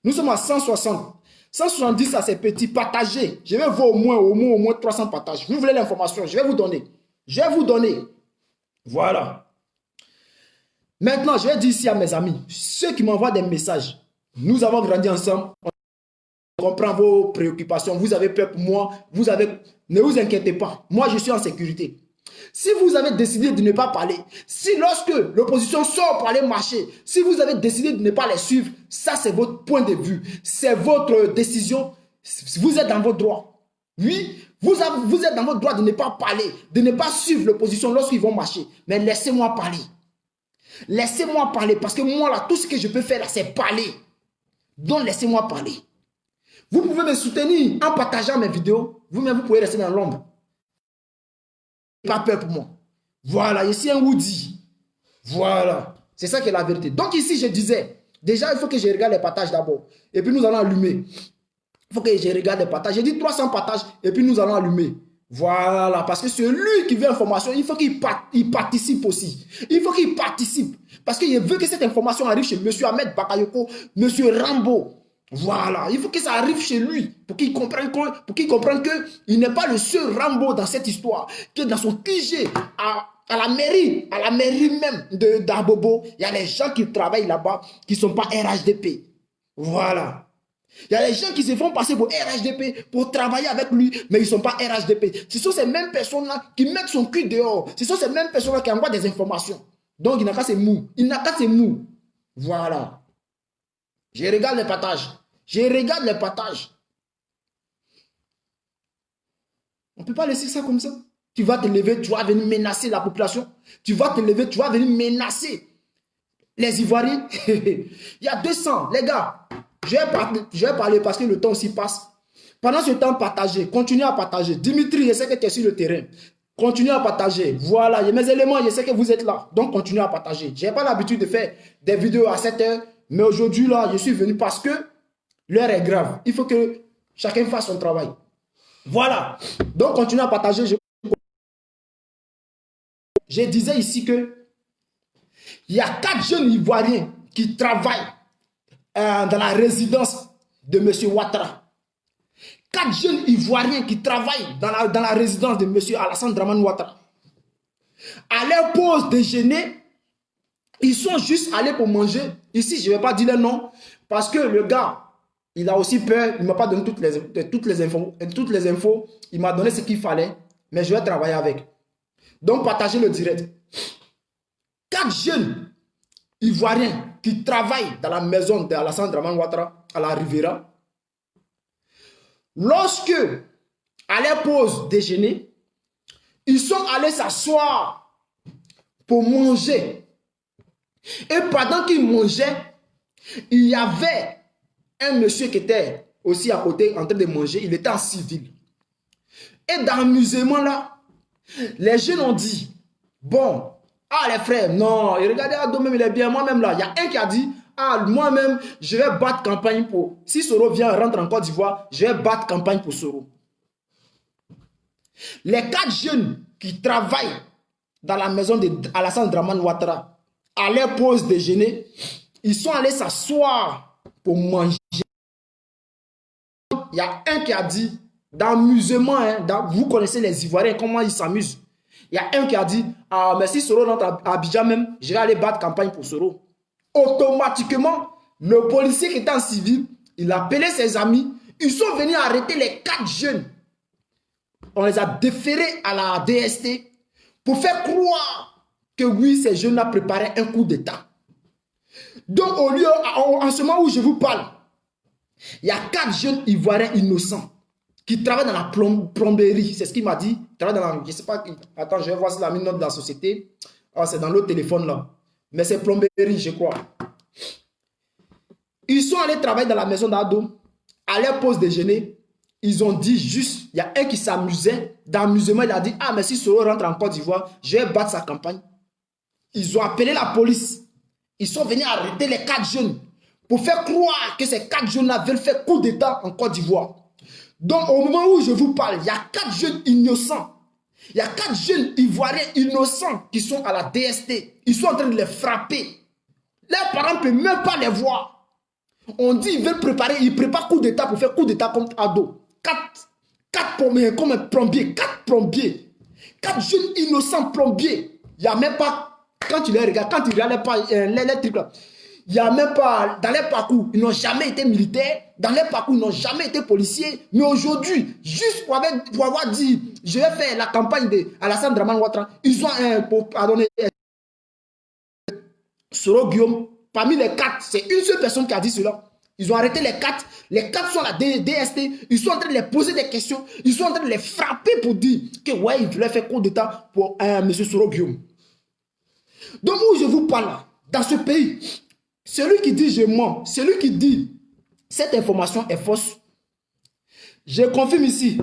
Nous sommes à 160. 170, ça c'est petit, partagez. Je vais vous au moins 300 partages. Vous voulez l'information, je vais vous donner. Je vais vous donner. Voilà. Maintenant, je vais dire ici à mes amis, ceux qui m'envoient des messages, nous avons grandi ensemble. comprends vos préoccupations. Vous avez peur pour moi. Ne vous inquiétez pas. Moi, je suis en sécurité. Si vous avez décidé de ne pas parler, si lorsque l'opposition sort pour aller marcher, si vous avez décidé de ne pas les suivre, ça c'est votre point de vue. C'est votre décision. Vous êtes dans votre droit. Oui, vous êtes dans votre droit de ne pas parler, de ne pas suivre l'opposition lorsqu'ils vont marcher. Mais laissez-moi parler. Laissez-moi parler parce que moi là, tout ce que je peux faire là, c'est parler. Donc laissez-moi parler. Vous pouvez me soutenir en partageant mes vidéos. Vous-même, vous pouvez rester dans l'ombre. Pas peur pour moi. Voilà, ici un Woody. Voilà. C'est ça qui est la vérité. Donc ici, je disais, déjà, il faut que je regarde les partages d'abord. Et puis nous allons allumer. Il faut que je regarde les partages. J'ai dit 300 partages et puis nous allons allumer. Voilà, parce que celui qui veut information, il faut qu'il participe aussi. Il faut qu'il participe. Parce qu'il veut que cette information arrive chez M. Ahmed Bakayoko, M. Rambo. Voilà, il faut que ça arrive chez lui pour qu'il comprenne qu'il n'est pas le seul Rambo dans cette histoire. Que dans son QG, à la mairie même d'Abobo, il y a les gens qui travaillent là-bas qui ne sont pas RHDP. Voilà. Il y a les gens qui se font passer pour RHDP pour travailler avec lui, mais ils ne sont pas RHDP. Ce sont ces mêmes personnes-là qui mettent son cul dehors. Ce sont ces mêmes personnes-là qui envoient des informations. Donc, il n'a qu'à se mou. Il n'a qu'à se mou. Voilà. Je regarde les partages. Je regarde les partages. On ne peut pas laisser ça comme ça. Tu vas te lever, tu vas venir menacer la population. Tu vas te lever, tu vas venir menacer les Ivoiriens. Il y a 200, les gars. Je vais parler parce que le temps aussi passe. Pendant ce temps, partagez. Continuez à partager. Dimitri, je sais que tu es sur le terrain. Continuez à partager. Voilà, il y a mes éléments, je sais que vous êtes là. Donc, continuez à partager. Je n'ai pas l'habitude de faire des vidéos à 7 heures. Mais aujourd'hui, là, je suis venu parce que l'heure est grave. Il faut que chacun fasse son travail. Voilà. Donc, continuez à partager. Je disais ici que il y a 4 jeunes Ivoiriens qui travaillent dans la résidence de M. Ouattara. 4 jeunes Ivoiriens qui travaillent dans la résidence de M. Alassane Dramane Ouattara. À leur pause déjeuner, ils sont juste allés pour manger. Ici, je ne vais pas dire le nom parce que le gars, il a aussi peur. Il ne m'a pas donné toutes les infos. Il m'a donné ce qu'il fallait, mais je vais travailler avec. Donc, partagez le direct. 4 jeunes Ivoiriens qui travaillent dans la maison d'Alassane Dramane Ouattara à la Riviera. Lorsque, à leur pause déjeuner, ils sont allés s'asseoir pour manger. Et pendant qu'ils mangeaient, il y avait un monsieur qui était aussi à côté en train de manger. Il était en civil. Et dans l'amusement là, les jeunes ont dit, bon, ah les frères, non, et regardez, Ado même il est bien, moi-même là, il y a un qui a dit, ah moi-même, je vais battre campagne pour, si Soro vient rentrer en Côte d'Ivoire, je vais battre campagne pour Soro. Les 4 jeunes qui travaillent dans la maison d'Alassane Dramane Ouattara, à leur pause déjeuner, ils sont allés s'asseoir pour manger. Il y a un qui a dit, d'amusement, hein, vous connaissez les Ivoiriens, comment ils s'amusent. Il y a un qui a dit, ah, mais si Soro rentre à Abidjan même, je vais aller battre campagne pour Soro. Automatiquement, le policier qui était en civil, il a appelé ses amis, ils sont venus arrêter les 4 jeunes. On les a déférés à la DST pour faire croire que oui, ces jeunes-là préparaient un coup d'État. Donc, au lieu, en ce moment où je vous parle, il y a 4 jeunes Ivoiriens innocents qui travaillent dans la plomberie. C'est ce qu'il m'a dit. Ils travaillent dans la, je sais pas, attends, je vais voir si la note de la société. Ah, c'est dans l'autre téléphone là. Mais c'est plomberie, je crois. Ils sont allés travailler dans la maison d'Ado. À leur pause déjeuner, ils ont dit juste, il y a un qui s'amusait. Dans l'amusement, il a dit, ah, mais si Soro rentre en Côte d'Ivoire, je vais battre sa campagne. Ils ont appelé la police. Ils sont venus arrêter les 4 jeunes pour faire croire que ces 4 jeunes-là veulent faire coup d'État en Côte d'Ivoire. Donc, au moment où je vous parle, il y a 4 jeunes innocents. Il y a 4 jeunes Ivoiriens innocents qui sont à la DST. Ils sont en train de les frapper. Leurs parents ne peuvent même pas les voir. On dit qu'ils veulent préparer, ils préparent coup d'État pour faire coup d'État comme Ado. 4 plombiers, comme un plombier, 4 plombiers. 4 jeunes innocents plombiers. Il n'y a même pas, quand tu les regardes, quand tu regardes les trucs là, il n'y a même pas, dans les parcours, ils n'ont jamais été militaires, dans leur parcours, n'ont jamais été policiers. Mais aujourd'hui, juste pour avoir dit, je vais faire la campagne de Alassane Dramane Ouattara, ils ont pardonné, Soro Guillaume, parmi les 4, c'est une seule personne qui a dit cela. Ils ont arrêté les 4. Les 4 sont à la DST. Ils sont en train de les poser des questions. Ils sont en train de les frapper pour dire que ouais, ils voulaient faire coup d'État pour M. Soro Guillaume. Donc où je vous parle, dans ce pays, celui qui dit je mens, celui qui dit cette information est fausse, je confirme ici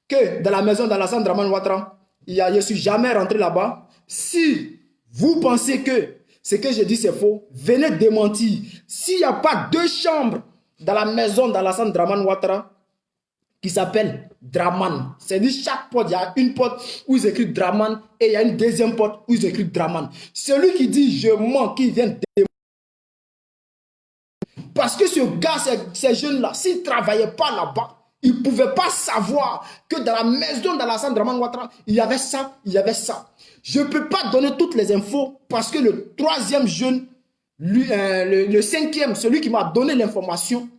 que dans la maison d'Alassane Dramane Ouattara, je ne suis jamais rentré là-bas. Si vous pensez que ce que je dis c'est faux, venez démentir. S'il n'y a pas 2 chambres dans la maison d'Alassane Dramane Ouattara qui s'appelle Draman, c'est-à-dire chaque porte, il y a une porte où ils écrivent Draman et il y a une deuxième porte où ils écrivent Draman. Celui qui dit je mens, qui vient démentir. Parce que ce gars, ces jeunes-là, s'ils ne travaillaient pas là-bas, ils ne pouvaient pas savoir que dans la maison d'Alassane Dramane Ouattara, il y avait ça, il y avait ça. Je ne peux pas donner toutes les infos parce que le 3e jeune, lui, le 5e, celui qui m'a donné l'information,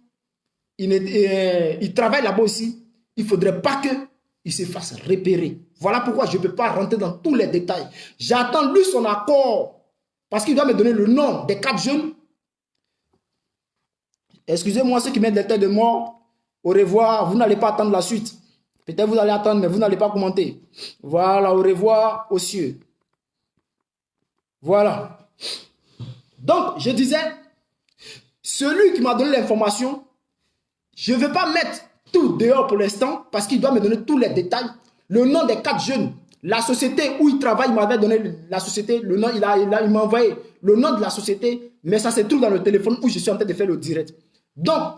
il travaille là-bas aussi. Il ne faudrait pas qu'il se fasse repérer. Voilà pourquoi je ne peux pas rentrer dans tous les détails. J'attends lui son accord parce qu'il doit me donner le nom des 4 jeunes. Excusez-moi ceux qui mettent des têtes de mort. Au revoir, vous n'allez pas attendre la suite. Peut-être vous allez attendre, mais vous n'allez pas commenter. Voilà, au revoir aux cieux. Voilà. Donc, je disais, celui qui m'a donné l'information, je ne vais pas mettre tout dehors pour l'instant, parce qu'il doit me donner tous les détails. Le nom des 4 jeunes, la société où il travaille, il m'avait donné la société, le nom, il m'a envoyé le nom de la société, mais ça se trouve dans le téléphone où je suis en train de faire le direct. Donc,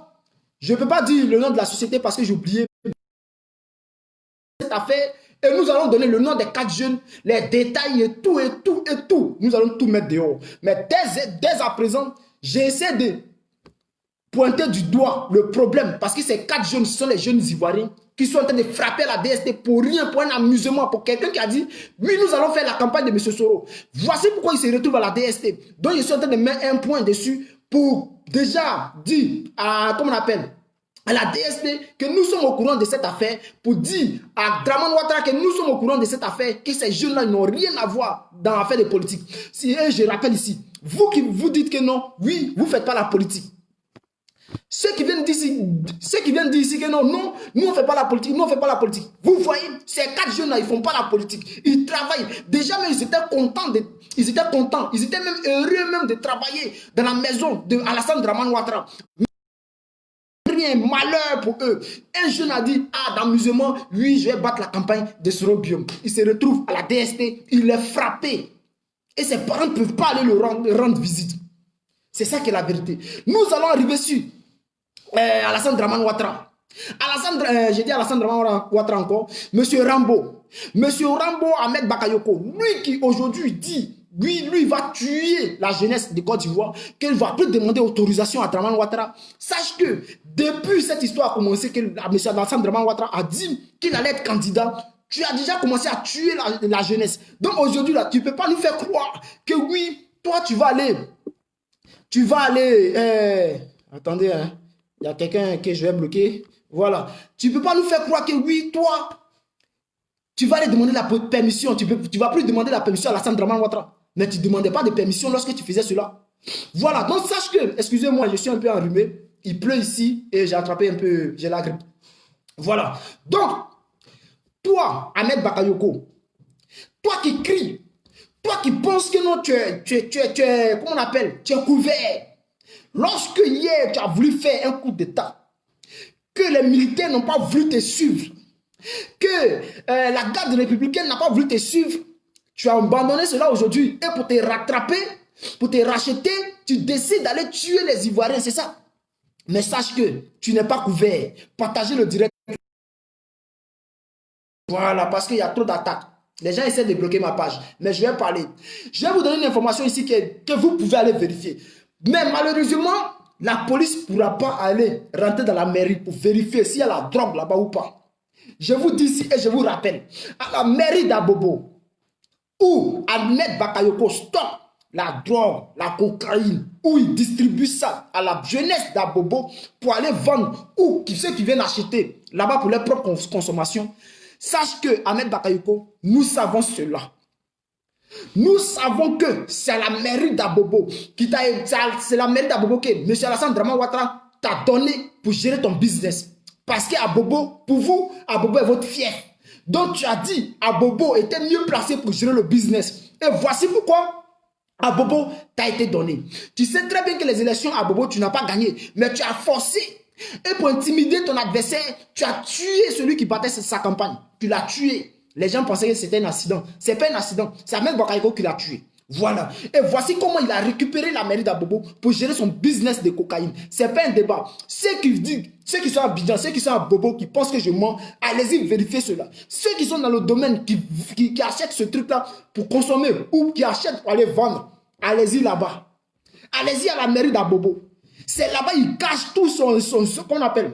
je ne peux pas dire le nom de la société parce que j'ai oublié cette affaire. Et nous allons donner le nom des 4 jeunes, les détails et tout, et tout, et tout. Nous allons tout mettre dehors. Mais dès à présent, j'essaie de pointer du doigt le problème. Parce que ces 4 jeunes, ce sont les jeunes Ivoiriens qui sont en train de frapper la DST pour rien, pour un amusement, pour quelqu'un qui a dit, oui, nous allons faire la campagne de M. Soro. Voici pourquoi il se retrouve à la DST. Donc, je suis en train de mettre un point dessus pour déjà dire à, comment on appelle, à la DST que nous sommes au courant de cette affaire, pour dire à Dramane Ouattara que nous sommes au courant de cette affaire, que ces jeunes-là n'ont rien à voir dans l'affaire de politique. Et je rappelle ici, vous qui vous dites que non, oui, vous ne faites pas la politique. Ceux qui viennent dire ici que non, non, nous on ne fait pas la politique, nous on ne fait pas la politique. Vous voyez, ces 4 jeunes-là, ils ne font pas la politique. Ils travaillent. Déjà, même, ils étaient contents, ils étaient même heureux même de travailler dans la maison de Alassane Dramane Ouattara. Rien, malheur pour eux. Un jeune a dit, ah, d'amusement, oui, je vais battre la campagne de Soro Guillaume. Il se retrouve à la DST, il est frappé. Et ses parents ne peuvent pas aller le rendre visite. C'est ça qui est la vérité. Nous allons arriver sur Alassane Dramane Ouattara. J'ai dit Alassane Dramane Ouattara encore. Monsieur Rambo. Monsieur Rambo Ahmed Bakayoko. Lui qui aujourd'hui dit, lui va tuer la jeunesse de Côte d'Ivoire, qu'il ne va plus demander autorisation à Dramane Ouattara. Sache que depuis cette histoire a commencé, que monsieur Alassane Dramane Ouattara a dit qu'il allait être candidat, tu as déjà commencé à tuer la jeunesse. Donc aujourd'hui, là, tu ne peux pas nous faire croire que oui, toi tu vas aller... attendez, hein. Il y a quelqu'un que je vais bloquer. Voilà. Tu ne peux pas nous faire croire que oui, toi, tu vas aller demander la permission. Tu ne vas plus demander la permission à Alassane Dramane Ouattara. Mais tu ne demandais pas de permission lorsque tu faisais cela. Voilà. Donc, sache que, excusez-moi, je suis un peu enrhumé. Il pleut ici et j'ai attrapé un peu, j'ai la grippe. Voilà. Donc, toi, Ahmed Bakayoko, toi qui cries, toi qui penses que non, tu es, comment on appelle, tu es couvert. Lorsque hier, tu as voulu faire un coup d'État, que les militaires n'ont pas voulu te suivre, que la garde républicaine n'a pas voulu te suivre, tu as abandonné cela aujourd'hui. Et pour te rattraper, pour te racheter, tu décides d'aller tuer les Ivoiriens, c'est ça. Mais sache que tu n'es pas couvert. Partagez le direct. Voilà, parce qu'il y a trop d'attaques. Les gens essaient de bloquer ma page. Mais je vais parler. Je vais vous donner une information ici que vous pouvez aller vérifier. Mais malheureusement, la police ne pourra pas aller rentrer dans la mairie pour vérifier s'il y a la drogue là-bas ou pas. Je vous dis ici et je vous rappelle, à la mairie d'Abobo, où Ahmed Bakayoko stocke la drogue, la cocaïne, où il distribue ça à la jeunesse d'Abobo pour aller vendre, ou ceux qui viennent acheter là-bas pour leur propre consommation. Sache que, Ahmed Bakayoko, nous savons cela. Nous savons que c'est la mairie d'Abobo qui t'a, c'est la mairie d'Abobo que M. Alassane Draman Ouattara t'a donné pour gérer ton business. Parce qu'Abobo, pour vous, Abobo est votre fief. Donc tu as dit Abobo était mieux placé pour gérer le business. Et voici pourquoi Abobo t'a été donné. Tu sais très bien que les élections à Abobo, tu n'as pas gagné. Mais tu as forcé. Et pour intimider ton adversaire, tu as tué celui qui battait sa campagne. Tu l'as tué. Les gens pensaient que c'était un accident. Ce n'est pas un accident. C'est Ahmed Bakayoko qui l'a tué. Voilà. Et voici comment il a récupéré la mairie d'Abobo pour gérer son business de cocaïne. Ce n'est pas un débat. Ceux qui sont à Abidjan, ceux qui sont à Bobo, qui pensent que je mens, allez-y vérifier cela. Ceux qui sont dans le domaine, qui achètent ce truc-là pour consommer ou qui achètent pour aller vendre, allez-y là-bas. Allez-y à la mairie d'Abobo. C'est là-bas il cache tout ce qu'on appelle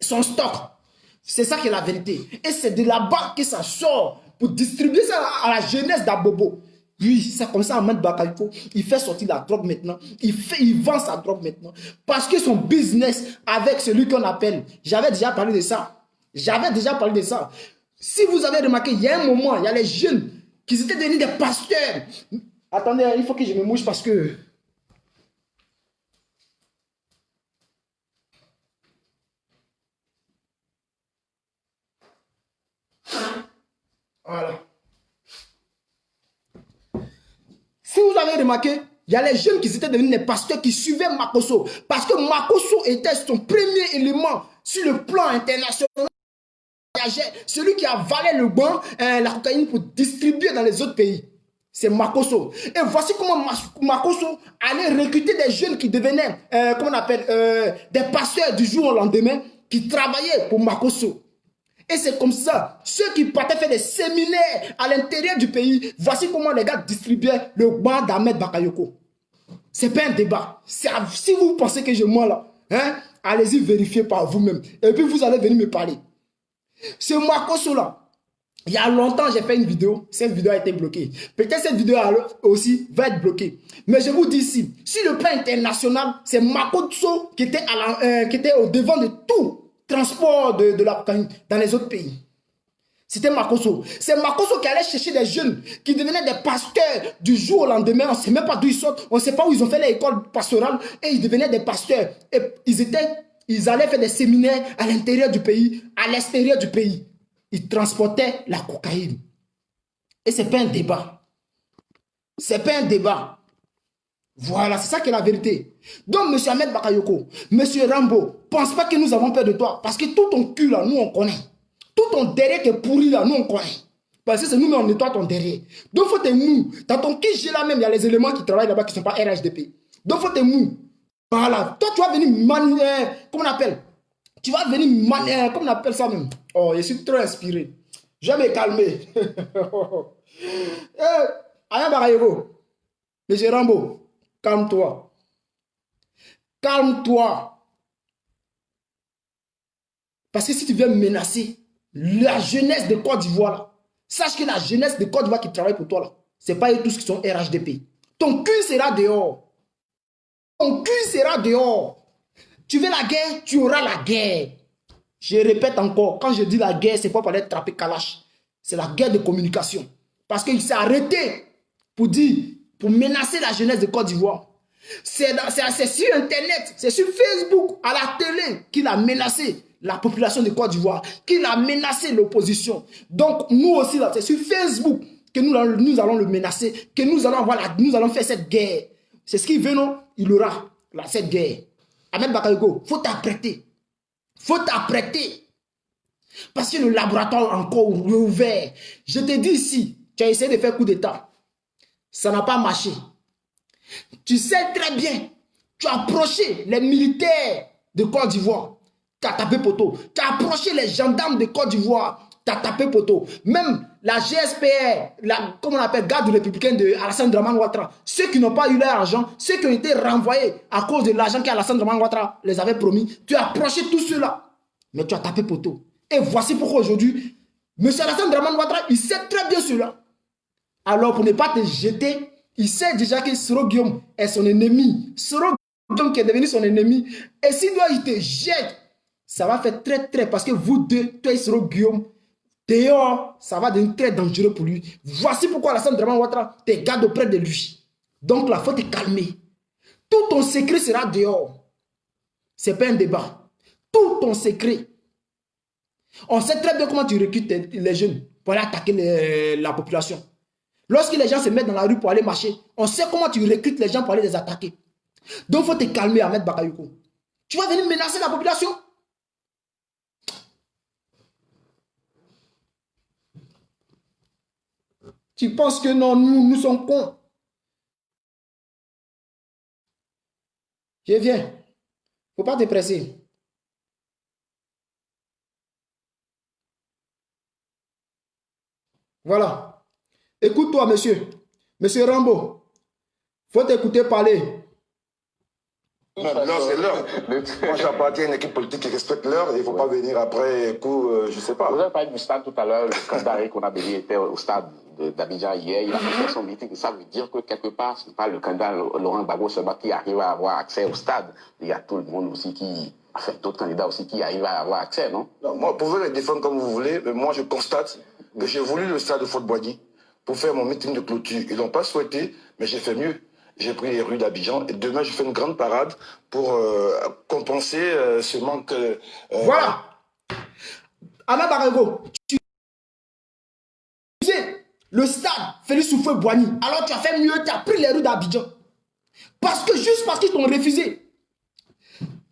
son stock. C'est ça qui est la vérité. Et c'est de là-bas que ça sort pour distribuer ça à la jeunesse d'Abobo. Oui, c'est comme ça Ahmed Bakayoko, il fait sortir la drogue maintenant, il vend sa drogue maintenant, parce que son business avec celui qu'on appelle, j'avais déjà parlé de ça, Si vous avez remarqué, il y a un moment, il y a les jeunes qui étaient devenus des pasteurs. Attendez, il faut que je me mouche parce que... Voilà. Si vous avez remarqué, il y a les jeunes qui étaient devenus des pasteurs qui suivaient Makosso. Parce que Makosso était son premier élément sur le plan international. Celui qui avalait le banc, la cocaïne pour distribuer dans les autres pays. C'est Makosso. Et voici comment Makosso allait recruter des jeunes qui devenaient, comment on appelle, des pasteurs du jour au lendemain, qui travaillaient pour Makosso. Et c'est comme ça, ceux qui partaient faire des séminaires à l'intérieur du pays, voici comment les gars distribuaient le banc d'Ahmed Bakayoko. Ce n'est pas un débat. Si vous pensez que je mens là, hein, allez-y vérifier par vous-même. Et puis vous allez venir me parler. Ce Makosso là, il y a longtemps j'ai fait une vidéo, cette vidéo a été bloquée. Peut-être cette vidéo aussi va être bloquée. Mais je vous dis ici, sur le plan international, c'est Makosso qui était au devant de tout transport de la cocaïne dans les autres pays. C'était Makosso. C'est Makosso qui allait chercher des jeunes qui devenaient des pasteurs du jour au lendemain. On ne sait même pas d'où ils sortent. On ne sait pas où ils ont fait l'école pastorale. Et ils devenaient des pasteurs. Et ils allaient faire des séminaires à l'intérieur du pays, à l'extérieur du pays. Ils transportaient la cocaïne. Et ce n'est pas un débat. Ce n'est pas un débat. Voilà, c'est ça qui est la vérité. Donc, M. Ahmed Bakayoko, M. Rambo, pense pas que nous avons peur de toi. Parce que tout ton cul là, nous on connaît. Tout ton derrière qui est pourri là, nous on connaît. Parce que c'est nous, mais on nettoie ton derrière. Donc, faut te mou. Dans ton QG là même, il y a les éléments qui travaillent là-bas qui ne sont pas RHDP. Donc, faut te mou. Voilà. Toi, tu vas venir comment on appelle? Tu vas venir comment on appelle ça même? Oh, je suis trop inspiré. Je vais me calmer. Ahmed Bakayoko, M. Rambo. Calme-toi. Calme-toi. Parce que si tu viens menacer la jeunesse de Côte d'Ivoire, sache que la jeunesse de Côte d'Ivoire qui travaille pour toi, ce n'est pas eux tous qui sont RHDP. Ton cul sera dehors. Ton cul sera dehors. Tu veux la guerre, tu auras la guerre. Je répète encore, quand je dis la guerre, ce n'est pas pour aller trapper Kalash. C'est la guerre de communication. Parce qu'il s'est arrêté pour menacer la jeunesse de Côte d'Ivoire. C'est sur Internet, c'est sur Facebook, à la télé, qu'il a menacé la population de Côte d'Ivoire, qu'il a menacé l'opposition. Donc, nous aussi, c'est sur Facebook que nous allons le menacer, que nous allons faire cette guerre. C'est ce qu'il veut, non? Il aura cette guerre. Ahmed Bakayoko, il faut t'apprêter. Il faut t'apprêter. Parce que le laboratoire est encore ouvert. Je te dis ici, tu as essayé de faire coup d'État. Ça n'a pas marché. Tu sais très bien, tu as approché les militaires de Côte d'Ivoire, tu as tapé poteau. Tu as approché les gendarmes de Côte d'Ivoire, tu as tapé poteau. Même la GSPR, comment on appelle, garde républicain de Alassane Draman Ouattara, ceux qui n'ont pas eu leur argent, ceux qui ont été renvoyés à cause de l'argent qu'Alassane Draman Ouattara les avait promis, tu as approché tous ceux-là, mais tu as tapé poteau. Et voici pourquoi aujourd'hui, M. Alassane Draman Ouattara, il sait très bien cela. Alors pour ne pas te jeter Il sait déjà que Soro Guillaume est son ennemi. Soro Guillaume qui est devenu son ennemi. Et si toi, il te jette, ça va faire très, parce que vous deux, toi et Soro Guillaume, dehors, ça va devenir très dangereux pour lui. Voici pourquoi Alassane Draman Ouattara te garde auprès de lui. Donc là, il faut te calmer. Tout ton secret sera dehors. Ce n'est pas un débat. Tout ton secret. On sait très bien comment tu recrutes les jeunes pour aller attaquer la population. Lorsque les gens se mettent dans la rue pour aller marcher, on sait comment tu recrutes les gens pour aller les attaquer. Donc il faut te calmer, Ahmed Bakayoko. Tu vas venir menacer la population. Tu penses que non, nous sommes cons. Je viens. Il ne faut pas te presser. Voilà. Écoute-toi, monsieur. Monsieur Rambo. Il faut t'écouter parler. Non, l'heure, c'est l'heure. Moi, j'appartiens à une équipe politique qui respecte l'heure. Il ne faut pas venir après coup, je ne sais pas. Vous avez parlé du stade tout à l'heure. Le candidat qu'on a béni était au stade d'Abidjan hier. Il a fait son meeting. Ça veut dire que quelque part, ce n'est pas le candidat Laurent Gbagbo seulement qui arrive à avoir accès au stade. Il y a tout le monde aussi qui... Enfin, d'autres candidats aussi qui arrivent à avoir accès, non? Non, moi, vous pouvez les défendre comme vous voulez, mais moi, je constate que j'ai voulu le stade de Fort-Boigny pour faire mon meeting de clôture. Ils n'ont pas souhaité, mais j'ai fait mieux. J'ai pris les rues d'Abidjan et demain, je fais une grande parade pour compenser ce manque. Voilà. Ahmed Bakayoko, tu sais, le stade Félix Houphouët-Boigny. Alors tu as fait mieux, tu as pris les rues d'Abidjan. Juste parce qu'ils t'ont refusé.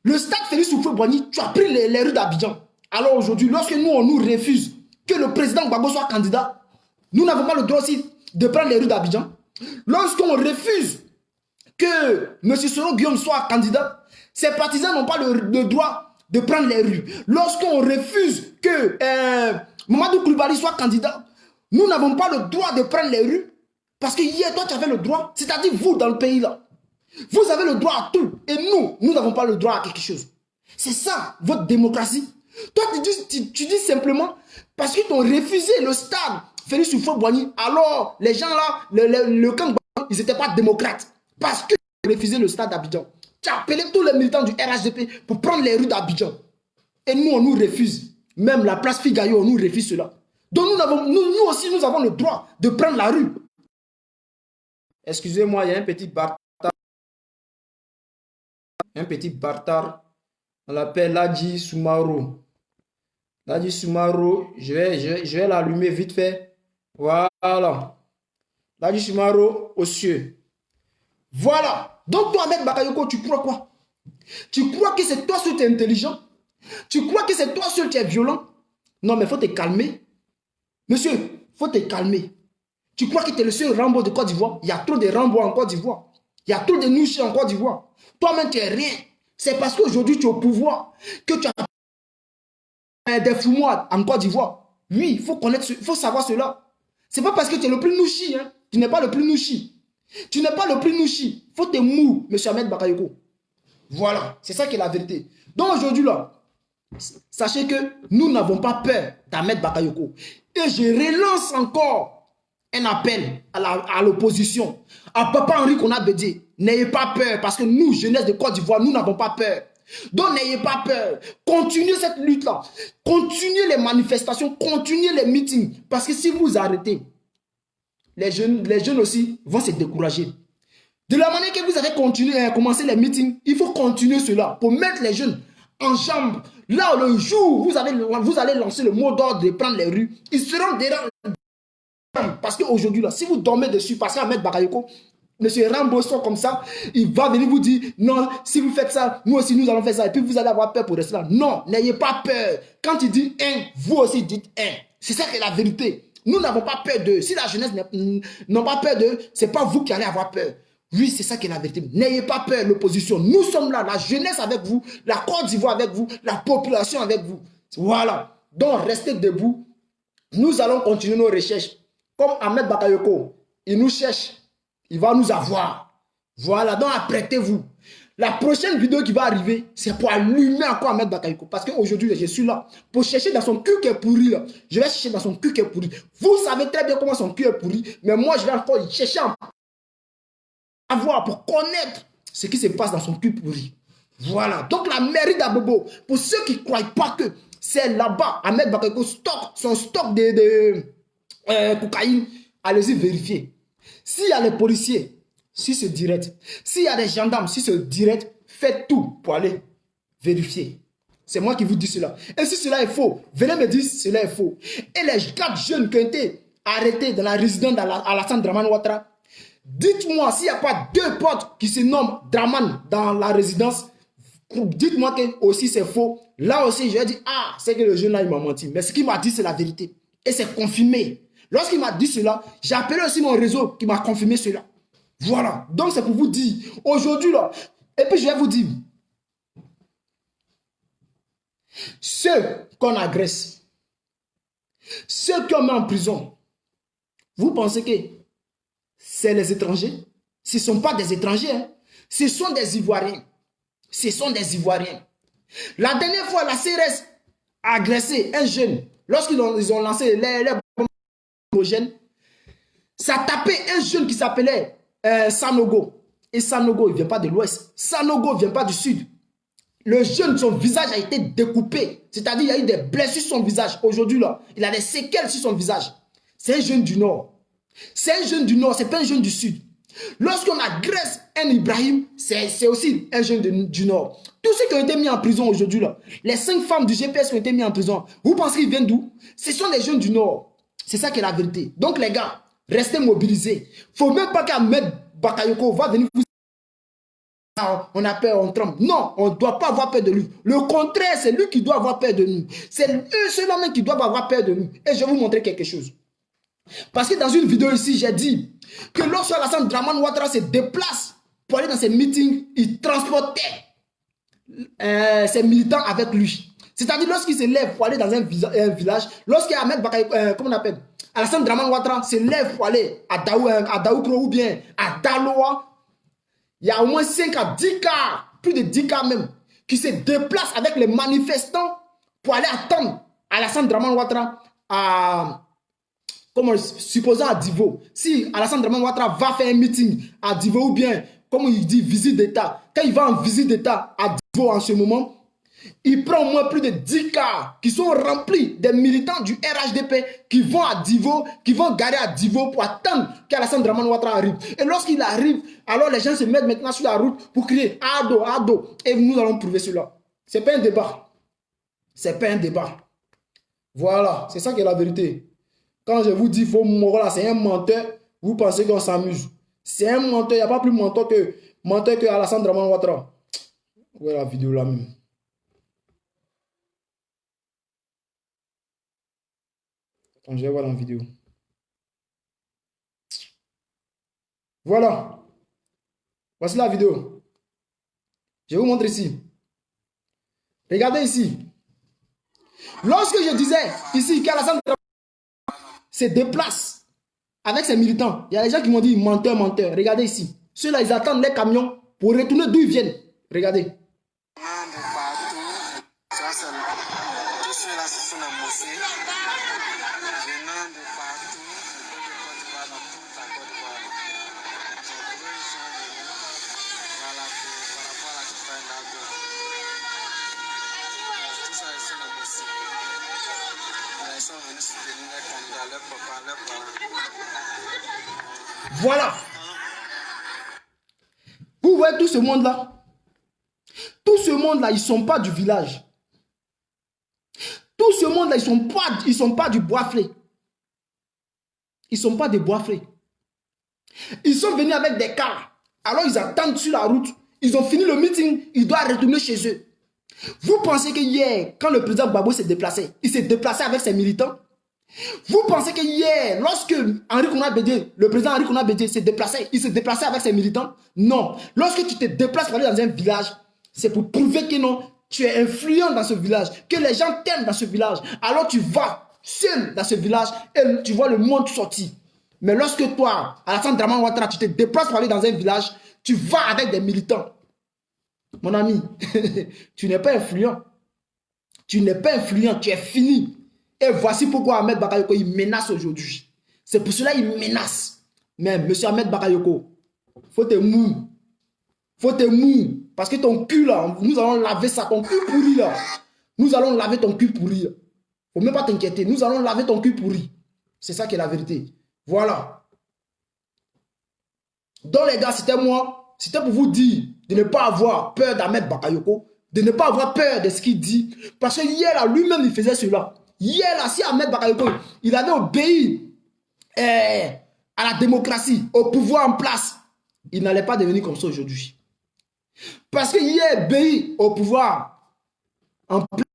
Le stade Félix Houphouët-Boigny, tu as pris les rues d'Abidjan. Alors aujourd'hui, lorsque nous, on nous refuse que le président Gbagbo soit candidat, nous n'avons pas le droit aussi de prendre les rues d'Abidjan. Lorsqu'on refuse que M. Soro Guillaume soit candidat, ses partisans n'ont pas le droit de prendre les rues. Lorsqu'on refuse que Mamadou Koulibaly soit candidat, nous n'avons pas le droit de prendre les rues parce que hier, toi, tu avais le droit, c'est-à-dire vous dans le pays là. Vous avez le droit à tout et nous n'avons pas le droit à quelque chose. C'est ça, votre démocratie. Toi, tu dis simplement parce qu'ils t'ont refusé le stade Félix Houphouët-Boigny. Alors, les gens là, le camp, ils n'étaient pas démocrates. Parce qu'ils ont refusé le stade d'Abidjan. Tu as appelé tous les militants du RHDP pour prendre les rues d'Abidjan. Et nous, on nous refuse. Même la place Figayo, on nous refuse cela. Donc, nous aussi, nous avons le droit de prendre la rue. Excusez-moi, il y a un petit bâtard. Un petit bâtard. On l'appelle Ladji Soumaro. Ladji Soumaro, je vais l'allumer vite fait. Voilà. Ladji Soumaro aux cieux. Voilà. Donc toi, Ahmed Bakayoko, tu crois quoi? Tu crois que c'est toi seul qui es intelligent? Tu crois que c'est toi seul qui es violent? Non, mais il faut te calmer. Monsieur, il faut te calmer. Tu crois que tu es le seul Rambo de Côte d'Ivoire? Il y a trop de Rambo en Côte d'Ivoire. Il y a trop de Nouchi en Côte d'Ivoire. Toi-même, tu n'es rien. C'est parce qu'aujourd'hui, tu es au pouvoir que tu as des foumoirs en Côte d'Ivoire. Oui, il faut savoir cela. Ce n'est pas parce que tu es le plus Nouchi. Hein. Tu n'es pas le plus Nouchi. Tu n'es pas le plus Nouchi. Il faut te mou, M. Ahmed Bakayoko. Voilà, c'est ça qui est la vérité. Donc aujourd'hui, là, sachez que nous n'avons pas peur d'Ahmed Bakayoko. Et je relance encore un appel à l'opposition, à Papa Henri Konabédié. N'ayez pas peur, parce que nous, jeunesse de Côte d'Ivoire, nous n'avons pas peur. Donc n'ayez pas peur. Continuez cette lutte-là. Continuez les manifestations, continuez les meetings. Parce que si vous arrêtez, les jeunes aussi vont se décourager. De la manière que vous avez commencé les meetings, il faut continuer cela pour mettre les jeunes en chambre. Là, le jour où vous allez lancer le mot d'ordre de prendre les rues, ils seront déjà. Parce qu'aujourd'hui, là, si vous dormez dessus, parce qu'Ahmed Bakayoko, M. Rambo sort comme ça, il va venir vous dire, non, si vous faites ça, nous aussi nous allons faire ça, et puis vous allez avoir peur pour rester là. Non, n'ayez pas peur. Quand il dit un, vous aussi dites un. C'est ça qui est la vérité. Nous n'avons pas peur d'eux. Si la jeunesse n'a pas peur d'eux, ce n'est pas vous qui allez avoir peur. Oui, c'est ça qui est la vérité. N'ayez pas peur, l'opposition. Nous sommes là, la jeunesse avec vous, la Côte d'Ivoire avec vous, la population avec vous. Voilà. Donc, restez debout. Nous allons continuer nos recherches. Comme Ahmed Bakayoko, il nous cherche. Il va nous avoir. Voilà, donc apprêtez-vous. La prochaine vidéo qui va arriver, c'est pour allumer encore Ahmed Bakayoko. Parce qu'aujourd'hui, je suis là pour chercher dans son cul qui est pourri. Là. Je vais chercher dans son cul qui est pourri. Vous savez très bien comment son cul est pourri. Mais moi, je vais encore y chercher en savoir, pour connaître ce qui se passe dans son cul pourri. Voilà. Donc la mairie d'Abobo, pour ceux qui ne croient pas que c'est là-bas, Ahmed Bakayoko son stock de cocaïne, allez-y vérifier. S'il y a les policiers, si c'est direct, s'il y a des gendarmes, si c'est direct, faites tout pour aller vérifier. C'est moi qui vous dis cela. Et si cela est faux, venez me dire si cela est faux. Et les 4 jeunes qui ont été arrêtés dans la résidence d'Alassane Dramane Ouattara, dites-moi s'il n'y a pas 2 potes qui se nomment Draman dans la résidence, dites-moi que aussi c'est faux. Là aussi, je vais dire, ah, c'est que le jeune là, il m'a menti. Mais ce qu'il m'a dit, c'est la vérité. Et c'est confirmé. Lorsqu'il m'a dit cela, j'ai appelé aussi mon réseau qui m'a confirmé cela. Voilà. Donc, c'est pour vous dire, aujourd'hui là, et puis je vais vous dire, ceux qu'on agresse, ceux qu'on met en prison, vous pensez que c'est les étrangers? Ce ne sont pas des étrangers, hein. Ce sont des Ivoiriens. Ce sont des Ivoiriens. La dernière fois, la CRS a agressé un jeune. Lorsqu'ils ont lancé les bombes homogènes, ça a tapé un jeune qui s'appelait Sanogo. Et Sanogo, il ne vient pas de l'ouest. Sanogo ne vient pas du sud. Le jeune, son visage a été découpé. C'est-à-dire, il y a eu des blessures sur son visage. Aujourd'hui, là, il a des séquelles sur son visage. C'est un jeune du nord. C'est un jeune du nord, ce n'est pas un jeune du sud. Lorsqu'on agresse un Ibrahim, c'est aussi un jeune du nord. Tous ceux qui ont été mis en prison aujourd'hui, là, les 5 femmes du GPS qui ont été mis en prison, vous pensez qu'ils viennent d'où? Ce sont des jeunes du nord. C'est ça qui est la vérité. Donc les gars, restez mobilisés. Il ne faut même pas qu'Ahmed Bakayoko va venir vous... On a peur, on tremble. Non, on ne doit pas avoir peur de lui. Le contraire, c'est lui qui doit avoir peur de nous. C'est eux seulement même qui doivent avoir peur de nous. Et je vais vous montrer quelque chose. Parce que dans une vidéo ici, j'ai dit que lorsque Alassane Dramane Ouattara se déplace pour aller dans ses meetings, il transportait ses militants avec lui. C'est-à-dire lorsqu'il se lève pour aller dans un village, lorsqu'Ahmed Bakayoko, comment on appelle, Alassane Dramane Ouattara se lève pour aller à Daoukro ou bien à Daloa, il y a au moins 5 à 10 cas, plus de 10 cas même, qui se déplacent avec les manifestants pour aller attendre Alassane Dramane Ouattara à... Comme supposons à Divo, si Alassane Dramane Ouattara va faire un meeting à Divo ou bien, comme il dit, visite d'État, quand il va en visite d'État à Divo en ce moment, il prend au moins plus de 10 cars qui sont remplis des militants du RHDP qui vont à Divo, qui vont garer à Divo pour attendre qu'Alassane Dramane Ouattara arrive. Et lorsqu'il arrive, alors les gens se mettent maintenant sur la route pour crier « Ado, Ado ». Et nous allons prouver cela. Ce n'est pas un débat. Ce n'est pas un débat. Voilà, c'est ça qui est la vérité. Quand je vous dis faut mourir là, c'est un menteur, vous pensez qu'on s'amuse. C'est un menteur, il n'y a pas plus menteur que Alassane Dramane Ouattara. Où est la vidéo là même? Attends, je vais voir dans la vidéo. Voilà. Voici la vidéo. Je vous montre ici. Regardez ici. Lorsque je disais ici qu'Alassane Dramane se déplace avec ses militants. Il y a des gens qui m'ont dit menteur, menteur. Regardez ici. Ceux-là, ils attendent les camions pour retourner d'où ils viennent. Regardez. Voilà. Vous voyez tout ce monde-là. Tout ce monde-là, ils ne sont pas du village. Tout ce monde-là, ils ne sont pas du Bois-Flé. Ils ne sont pas des Bois-Flé. Ils sont venus avec des cars. Alors ils attendent sur la route. Ils ont fini le meeting. Ils doivent retourner chez eux. Vous pensez que hier, quand le président Gbagbo s'est déplacé, il s'est déplacé avec ses militants? Vous pensez que hier, lorsque le président Henri Konan Bédié s'est déplacé, il s'est déplacé avec ses militants? Non. Lorsque tu te déplaces pour aller dans un village, c'est pour prouver que non, tu es influent dans ce village, que les gens t'aiment dans ce village. Alors tu vas seul dans ce village et tu vois le monde sortir. Mais lorsque toi, Alassane Dramane Ouattara, tu te déplaces pour aller dans un village, tu vas avec des militants. Mon ami, tu n'es pas influent. Tu n'es pas influent, tu es fini. Et voici pourquoi Ahmed Bakayoko, il menace aujourd'hui. C'est pour cela qu'il menace. Mais M. Ahmed Bakayoko, Faut te mou. Faut te mou. Parce que ton cul là, nous allons laver ça, ton cul pourri là. Nous allons laver ton cul pourri. Faut même pas t'inquiéter. Nous allons laver ton cul pourri. C'est ça qui est la vérité. Voilà. Donc les gars, c'était moi. C'était pour vous dire de ne pas avoir peur d'Ahmed Bakayoko. De ne pas avoir peur de ce qu'il dit. Parce que hier là, lui-même, il faisait cela. Hier là, si Ahmed Bakayoko, il avait obéi à la démocratie, au pouvoir en place, il n'allait pas devenir comme ça aujourd'hui. Parce que hier, obéi au pouvoir en place,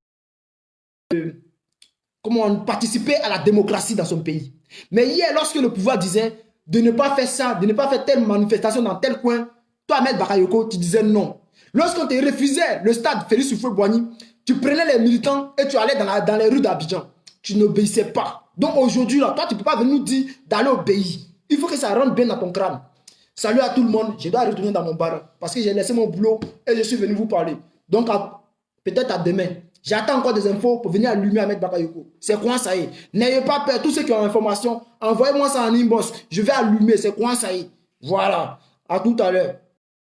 comment participer à la démocratie dans son pays. Mais hier, lorsque le pouvoir disait de ne pas faire ça, de ne pas faire telle manifestation dans tel coin, toi, Ahmed Bakayoko, tu disais non. Lorsqu'on te refusait le stade Félix Houphouët-Boigny, tu prenais les militants et tu allais dans les rues d'Abidjan. Tu n'obéissais pas. Donc aujourd'hui, là, toi, tu ne peux pas venir nous dire d'aller obéir. Il faut que ça rentre bien dans ton crâne. Salut à tout le monde. Je dois retourner dans mon bar parce que j'ai laissé mon boulot et je suis venu vous parler. Donc, peut-être à demain. J'attends encore des infos pour venir allumer Ahmed Bakayoko. C'est quoi ça y est? N'ayez pas peur. Tous ceux qui ont l'information, envoyez-moi ça en inbox. Je vais allumer. C'est quoi ça y est? Voilà. À tout à l'heure.